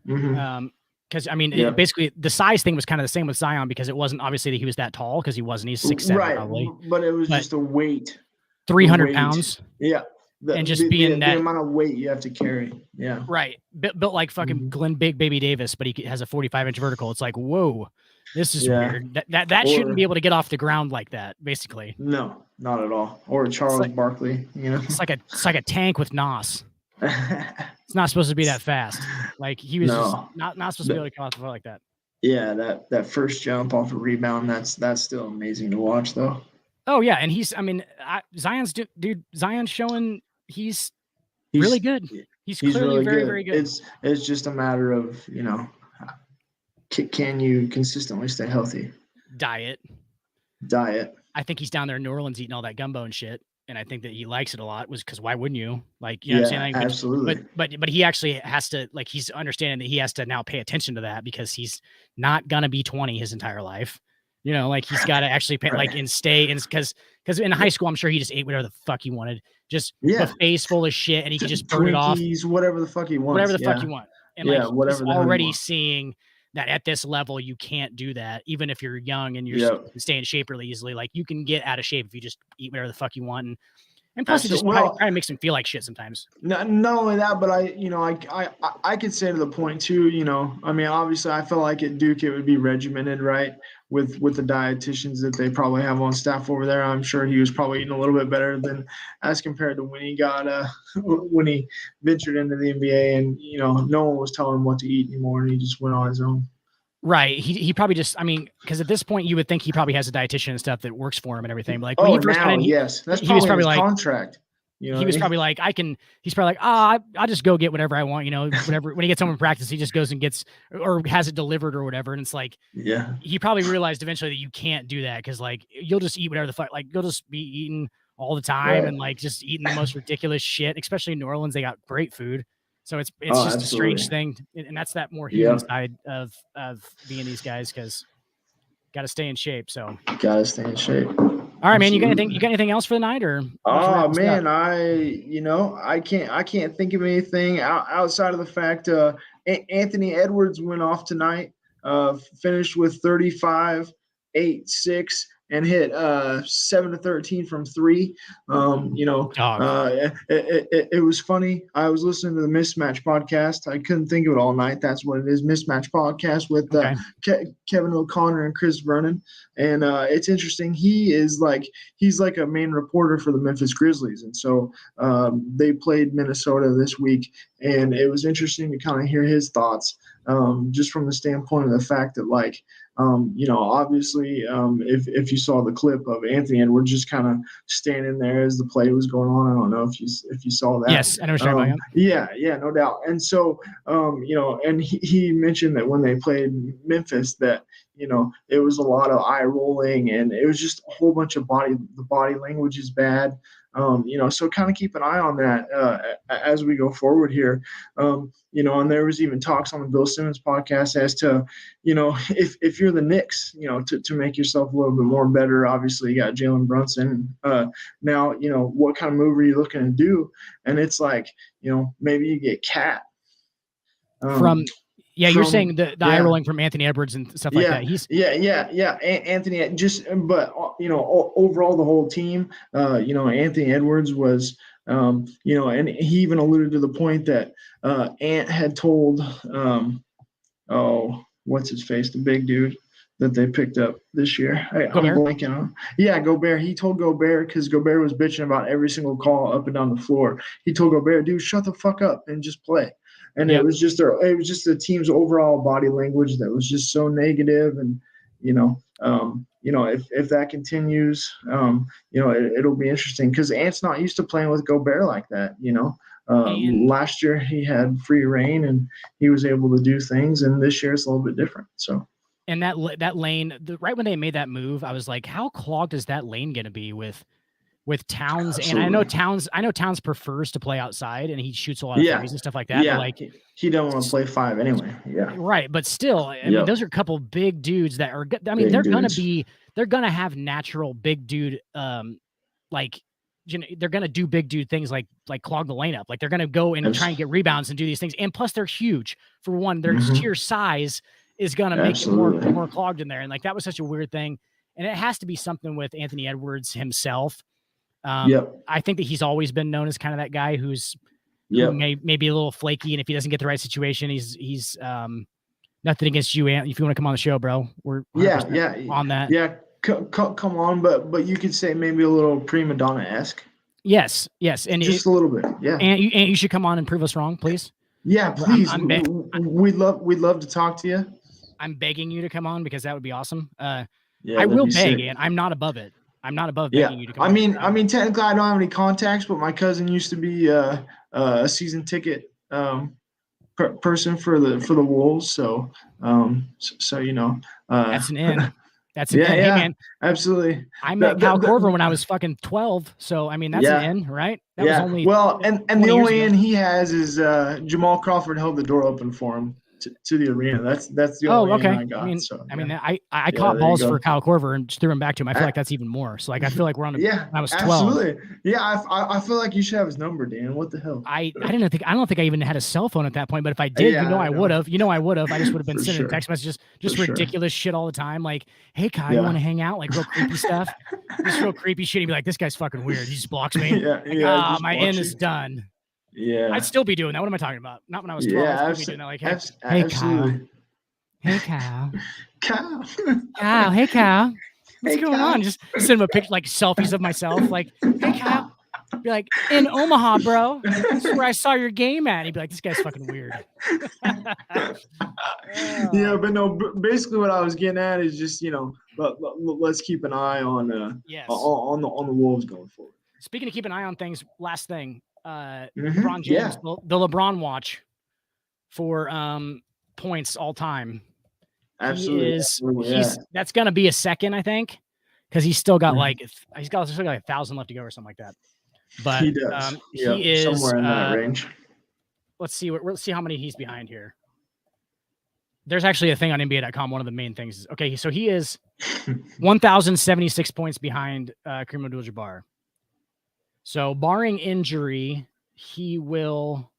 Because I mean, basically the size thing was kind of the same with Zion, because it wasn't obviously that he was that tall, because he wasn't. He's 6'7", right, probably. But it was just a weight. 300 pounds. Yeah. And just being the amount of weight you have to carry. Yeah. Right. Built like fucking Glenn Big Baby Davis, but he has a 45-inch vertical. It's like, whoa, this is weird. That shouldn't be able to get off the ground like that, basically. No, not at all. Or Charles Barkley, It's like a tank with NOS. It's not supposed to be that fast. Like, he was just not supposed to be able to come off the floor like that. Yeah, that first jump off a rebound, that's still amazing to watch, though. Oh yeah, and Zion's showing he's really good. He's clearly really very, very good. It's just a matter of, can you consistently stay healthy? Diet. I think he's down there in New Orleans eating all that gumbo and shit, and I think that he likes it a lot. Because why wouldn't you? Like, you know what I'm saying? Absolutely. But he actually has to, like, he's understanding that he has to now pay attention to that, because he's not gonna be 20 his entire life. Like, he's got to actually pay, like, and stay, and because in high school, I'm sure he just ate whatever the fuck he wanted, just a face full of shit, and he could just burn it off. Whatever the fuck he wants. Whatever the fuck you want. And he's already seeing that at this level, you can't do that. Even if you're young and you're staying in shape really easily, like, you can get out of shape if you just eat whatever the fuck you want. And plus, it just probably makes him feel like shit sometimes. Not only that, but I could say to the point too. I mean, obviously, I feel like at Duke it would be regimented, right, with the dietitians that they probably have on staff over there. I'm sure he was probably eating a little bit better than as compared to when he got when he ventured into the NBA, and no one was telling him what to eat anymore, and he just went on his own. Right. He probably just, I mean, because at this point you would think he probably has a dietitian and stuff that works for him and everything. But like, when he first got in, yes, that's probably, he was probably his contract. He was probably like, he's probably like, I'll just go get whatever I want, whatever. When he gets home from practice, he just goes and gets, or has it delivered or whatever. And it's like, he probably realized eventually that you can't do that, because like, you'll just eat whatever the fuck, like, you'll just be eating all the time, and like just eating the most ridiculous shit, especially in New Orleans. They got great food. So it's just absolutely a strange thing. And that's that more human side of being these guys, because got to stay in shape. So got to stay in shape. All right, man. You got anything else for the night, or? Oh man, I can't think of anything outside of the fact, Anthony Edwards went off tonight, finished with 35, 8, 6, and hit 7 to 13 from 3. It was funny. I was listening to the Mismatch podcast. I couldn't think of it all night. That's what it is, Mismatch podcast with Kevin O'Connor and Chris Vernon. And it's interesting. He's like a main reporter for the Memphis Grizzlies. And so they played Minnesota this week. And it was interesting to kind of hear his thoughts, just from the standpoint of the fact that, like, obviously, if you saw the clip of Anthony Edwards just kind of standing there as the play was going on, I don't know if you saw that. Yes, I know what you're talking about. Yeah, no doubt. And so, and he mentioned that when they played Memphis, that it was a lot of eye rolling, and it was just a whole bunch of the body language is bad. So kind of keep an eye on that as we go forward here. And there was even talks on the Bill Simmons podcast as to, if you're the Knicks, to make yourself a little bit more better. Obviously, you got Jalen Brunson. Now, what kind of move are you looking to do? And it's like, maybe you get Cat. You're saying the eye rolling from Anthony Edwards and stuff like that. Anthony, overall the whole team, Anthony Edwards was, and he even alluded to the point that Ant had told, what's his face, the big dude that they picked up this year. I'm blanking on. Yeah, Gobert. He told Gobert, because Gobert was bitching about every single call up and down the floor. He told Gobert, dude, shut the fuck up and just play. And it was just the team's overall body language that was just so negative. And, if that continues, it'll be interesting, because Ant's not used to playing with Gobert like that. Last year he had free reign and he was able to do things, and this year it's a little bit different. So. And that lane, right when they made that move, I was like, how clogged is that lane going to be with Towns? Absolutely. And I know Towns prefers to play outside, and he shoots a lot of threes and stuff like that. Yeah, but he don't want to play 5 anyway. Yeah, right. But still, I mean, those are a couple big dudes that are. I mean, they're gonna have natural big dude. They're gonna do big dude things like clog the lane up. Like, they're gonna go and try and get rebounds and do these things. And plus, they're huge. For one, their sheer size is gonna make it more clogged in there. And that was such a weird thing. And it has to be something with Anthony Edwards himself. I think that he's always been known as kind of that guy who may be a little flaky, and if he doesn't get the right situation, he's nothing against you, Ant. If you want to come on the show, bro, we're on that. Yeah, come on, but you could say maybe a little prima donna-esque. Yes, and just a little bit. Yeah, and you should come on and prove us wrong, please. Yeah, please. We'd love to talk to you. I'm begging you to come on, because that would be awesome. I will beg, and I'm not above it. I'm not above begging you to come on. I mean, technically I don't have any contacts, but my cousin used to be a season ticket person for the Wolves. So that's an in. That's an in. Hey, man, absolutely. I met Kyle Korver when I was fucking 12. So, I mean, that's an in, right? That was only and the only in he has is Jamal Crawford held the door open for him to the arena. That's the only in I got. I caught balls for Kyle Korver and just threw him back to him. I feel like that's even more. So, I feel like we're on I was 12. Absolutely. Yeah, I feel like you should have his number, Dan. What the hell? I don't think I even had a cell phone at that point, but if I did, I would have. I would have. I just would have been sending text messages, just ridiculous shit all the time. Like, hey, Kyle, you want to hang out? Like, real creepy stuff. Just real creepy shit. He'd be like, this guy's fucking weird. He just blocks me. My in is done. Yeah, I'd still be doing that. What am I talking about? Not when I was 12. I'd still be doing that. Like, hey, Kyle. Hey, Kyle. Kyle. Hey, Kyle. What's going on? Just send him a picture, like selfies of myself. Like, hey, Kyle. Be like, in Omaha, bro. This is where I saw your game at. He'd be like, this guy's fucking weird. Yeah, but no. Basically, what I was getting at is just let's keep an eye on the Wolves going forward. Speaking of keeping an eye on things, last thing. LeBron James, the LeBron watch for points all time. Absolutely. That's gonna be a second, I think, because he's still got he's got 1,000 left to go or something like that. But he does. He is somewhere in that range. Let's see how many he's behind here. There's actually a thing on NBA.com. One of the main things is so he is 1,076 points behind Kareem So barring injury, he will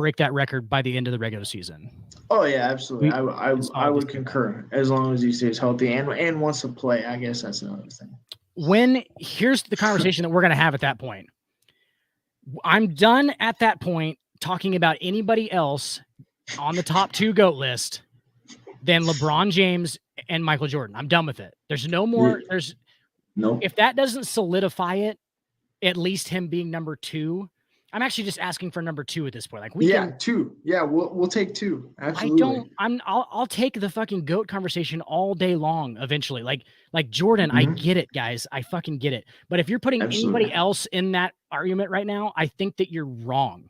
break that record by the end of the regular season. Oh yeah, absolutely. I would concur as long as he stays healthy and wants to play. I guess that's another thing. Here's the conversation that we're going to have at that point. I'm done at that point talking about anybody else on the top 2 GOAT list than LeBron James and Michael Jordan. I'm done with it. There's no more. There's no. If that doesn't solidify it, at least him being number 2. I'm actually just asking for number 2 at this point. Like 2. Yeah, we'll take 2. Absolutely. I'll take the fucking GOAT conversation all day long eventually. Like Jordan, I get it, guys. I fucking get it. But if you're putting anybody else in that argument right now, I think that you're wrong.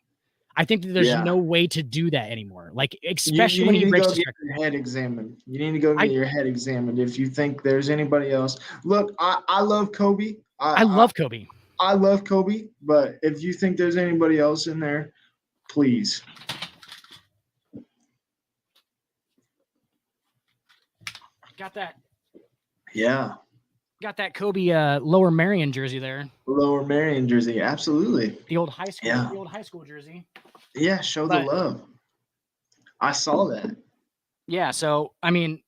I think that there's no way to do that anymore. Like, especially when you need to go get your head examined. You need to go get your head examined if you think there's anybody else. Look, I love Kobe. I love Kobe. I love Kobe, but if you think there's anybody else in there, please. Got that. Yeah. Got that Kobe Lower Marion jersey there. Lower Marion jersey, absolutely. The old high school jersey. Yeah, show the love. I saw that. Yeah, so I mean,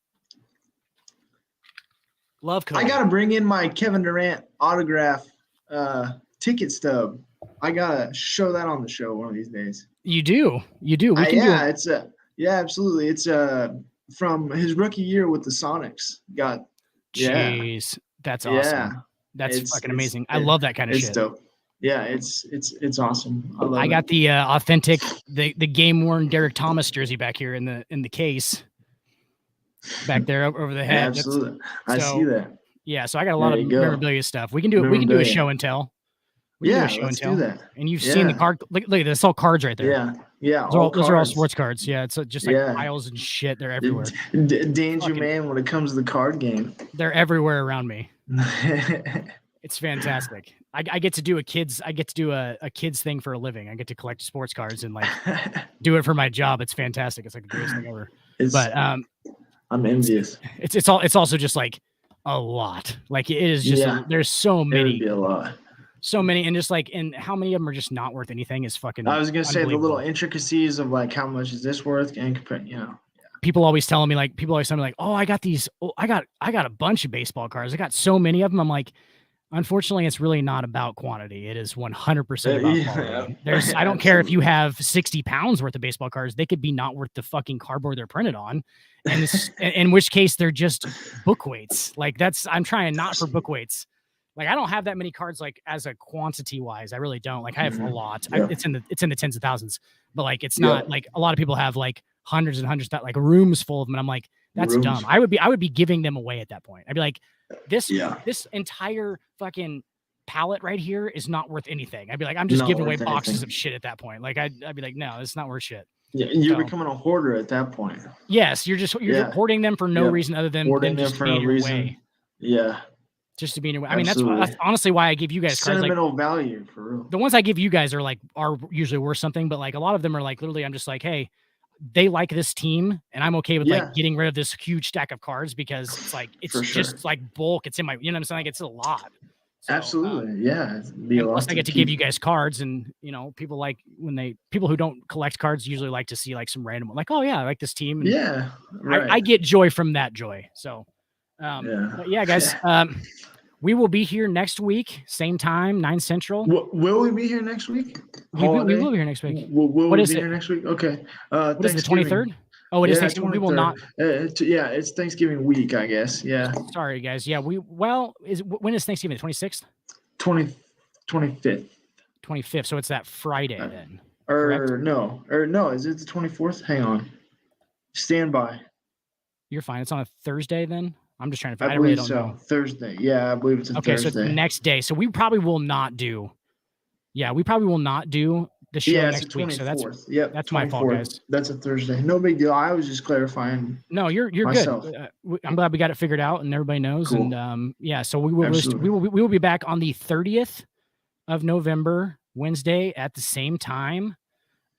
love Kobe. I gotta bring in my Kevin Durant autograph ticket stub. I gotta show that on the show one of these days. You do. We can it's absolutely. It's from his rookie year with the Sonics. Jeez, that's awesome. Yeah, that's fucking amazing. I love that kind of shit. It's dope. Yeah, it's awesome. I got the authentic the game worn Derek Thomas jersey back here in the case. Back there over the head. Yeah, absolutely. I see that. Yeah, so I got a lot of memorabilia stuff. We can do a show and tell. Let's do that. And you've seen the card. Look at this. It's all cards right there. Yeah. Those are all sports cards. Yeah, it's just like piles and shit. They're everywhere. Danger man when it comes to the card game. They're everywhere around me. It's fantastic. I get to do a kids thing for a living. I get to collect sports cards and like do it for my job. It's fantastic. It's like the greatest thing ever. I'm envious. It's also just like a lot. Like it is just there's so many. It would be a lot. So many, and just like, and how many of them are just not worth anything is fucking. I was gonna say the little intricacies of like how much is this worth, and people always telling me like, oh, I got these, I got a bunch of baseball cards. I got so many of them. I'm like, unfortunately, it's really not about quantity. It is 100% about quality. I don't care if you have 60 pounds worth of baseball cards; they could be not worth the fucking cardboard they're printed on, and in which case they're just book weights. Like I'm trying not for book weights. Like I don't have that many cards like as a quantity wise. I really don't. Like I have a lot. Yeah. It's in the tens of thousands, but like it's not like a lot of people have like hundreds and hundreds that like rooms full of them. And I'm like, that's dumb. I would be giving them away at that point. I'd be like, this entire fucking palette right here is not worth anything. I'd be like, I'm just giving away boxes of shit at that point. Like I'd be like, no, it's not worth shit. Yeah, you're becoming a hoarder at that point. Yes, you're hoarding them for no reason other than hoarding them just for no reason. Way. Yeah. Just to be in your way. I mean, that's honestly why I give you guys cards. Sentimental value for real. The ones I give you guys are usually worth something, but like a lot of them are like literally, I'm just like, hey, they like this team, and I'm okay with like getting rid of this huge stack of cards because it's like just like bulk. It's in my, you know what I'm saying? Like it's a lot. So, absolutely, it'd be a lot. Plus, I get to give you guys cards, and people people who don't collect cards usually like to see like some random one, like, oh yeah, I like this team. And right. I get joy from that joy. So. But yeah, guys, we will be here next week, same time, 9 Central. Will we be here next week? We will be here next week. Will we be here next week? Okay. What is it, the 23rd? Oh, it is Thanksgiving. 23rd. We will not. It's Thanksgiving week, I guess. Yeah. Sorry, guys. Yeah, when is Thanksgiving? The 26th? 25th. 25th. So it's that Friday then. No, is it the 24th? Hang on. Stand by. You're fine. It's on a Thursday then? I'm just trying to I really don't know. Thursday. Yeah, I believe it's a Thursday. Okay, so it's the next day. So we probably will not do the show next week. So that's my fault, guys. That's a Thursday. No big deal. I was just clarifying. No, you're myself. Good. I'm glad we got it figured out and everybody knows. Cool. And so we will be back on the 30th of November, Wednesday at the same time.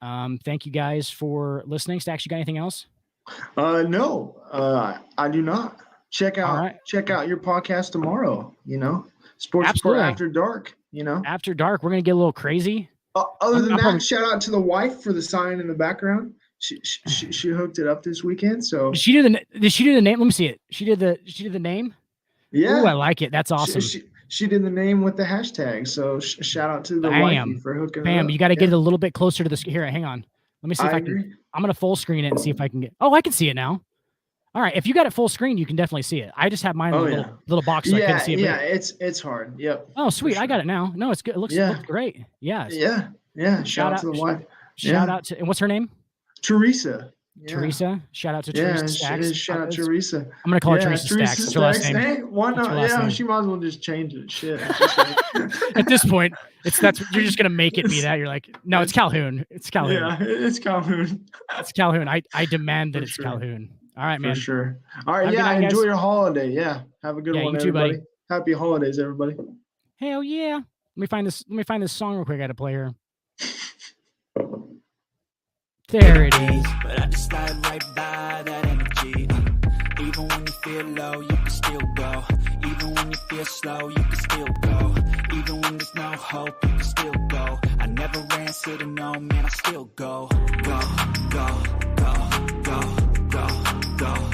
Thank you guys for listening. Stax, you got anything else? No, I do not. Check out your podcast tomorrow. Sports Report After Dark. After Dark, we're gonna get a little crazy. Other than that, shout out to the wife for the sign in the background. She hooked it up this weekend. So did she do the name? Let me see it. She did the name. Yeah. Ooh, I like it. That's awesome. She did the name with the hashtag. So shout out to the wifey for hooking it up. You got to get it a little bit closer to the here. Hang on. Let me see if I can. I'm gonna full screen it and see if I can get. Oh, I can see it now. All right. If you got it full screen, you can definitely see it. I just have mine in a little box. So I couldn't see it. Yeah, it's hard. Yep. Oh, sweet. Sure. I got it now. No, it's good. It looks great. Yeah. Yeah. Shout out to the wife. Shout out to, and what's her name? Teresa. Yeah. Teresa. Shout out to Teresa Stacks. Shout out to Teresa. I'm gonna call her Teresa Stacks. That's her last name. Hey, why not? Yeah, she might as well just change it. Shit. At this point, you're just gonna make it be that. You're like, no, it's Calhoun. It's Calhoun. Yeah, it's Calhoun. It's Calhoun. I demand that it's Calhoun. All right, man. For sure. All right, enjoy your holiday. Yeah. Have a good one, you everybody. Too, buddy. Happy holidays, everybody. Hell yeah. Let me find this song real quick. I gotta play her. There it is. But I just slide right by that energy. Even when you feel low, you can still go. Even when you feel slow, you can still go. Even when there's no hope, you can still go. I never ran, sitting no, man, I still go. Go, go, go, go, go, go.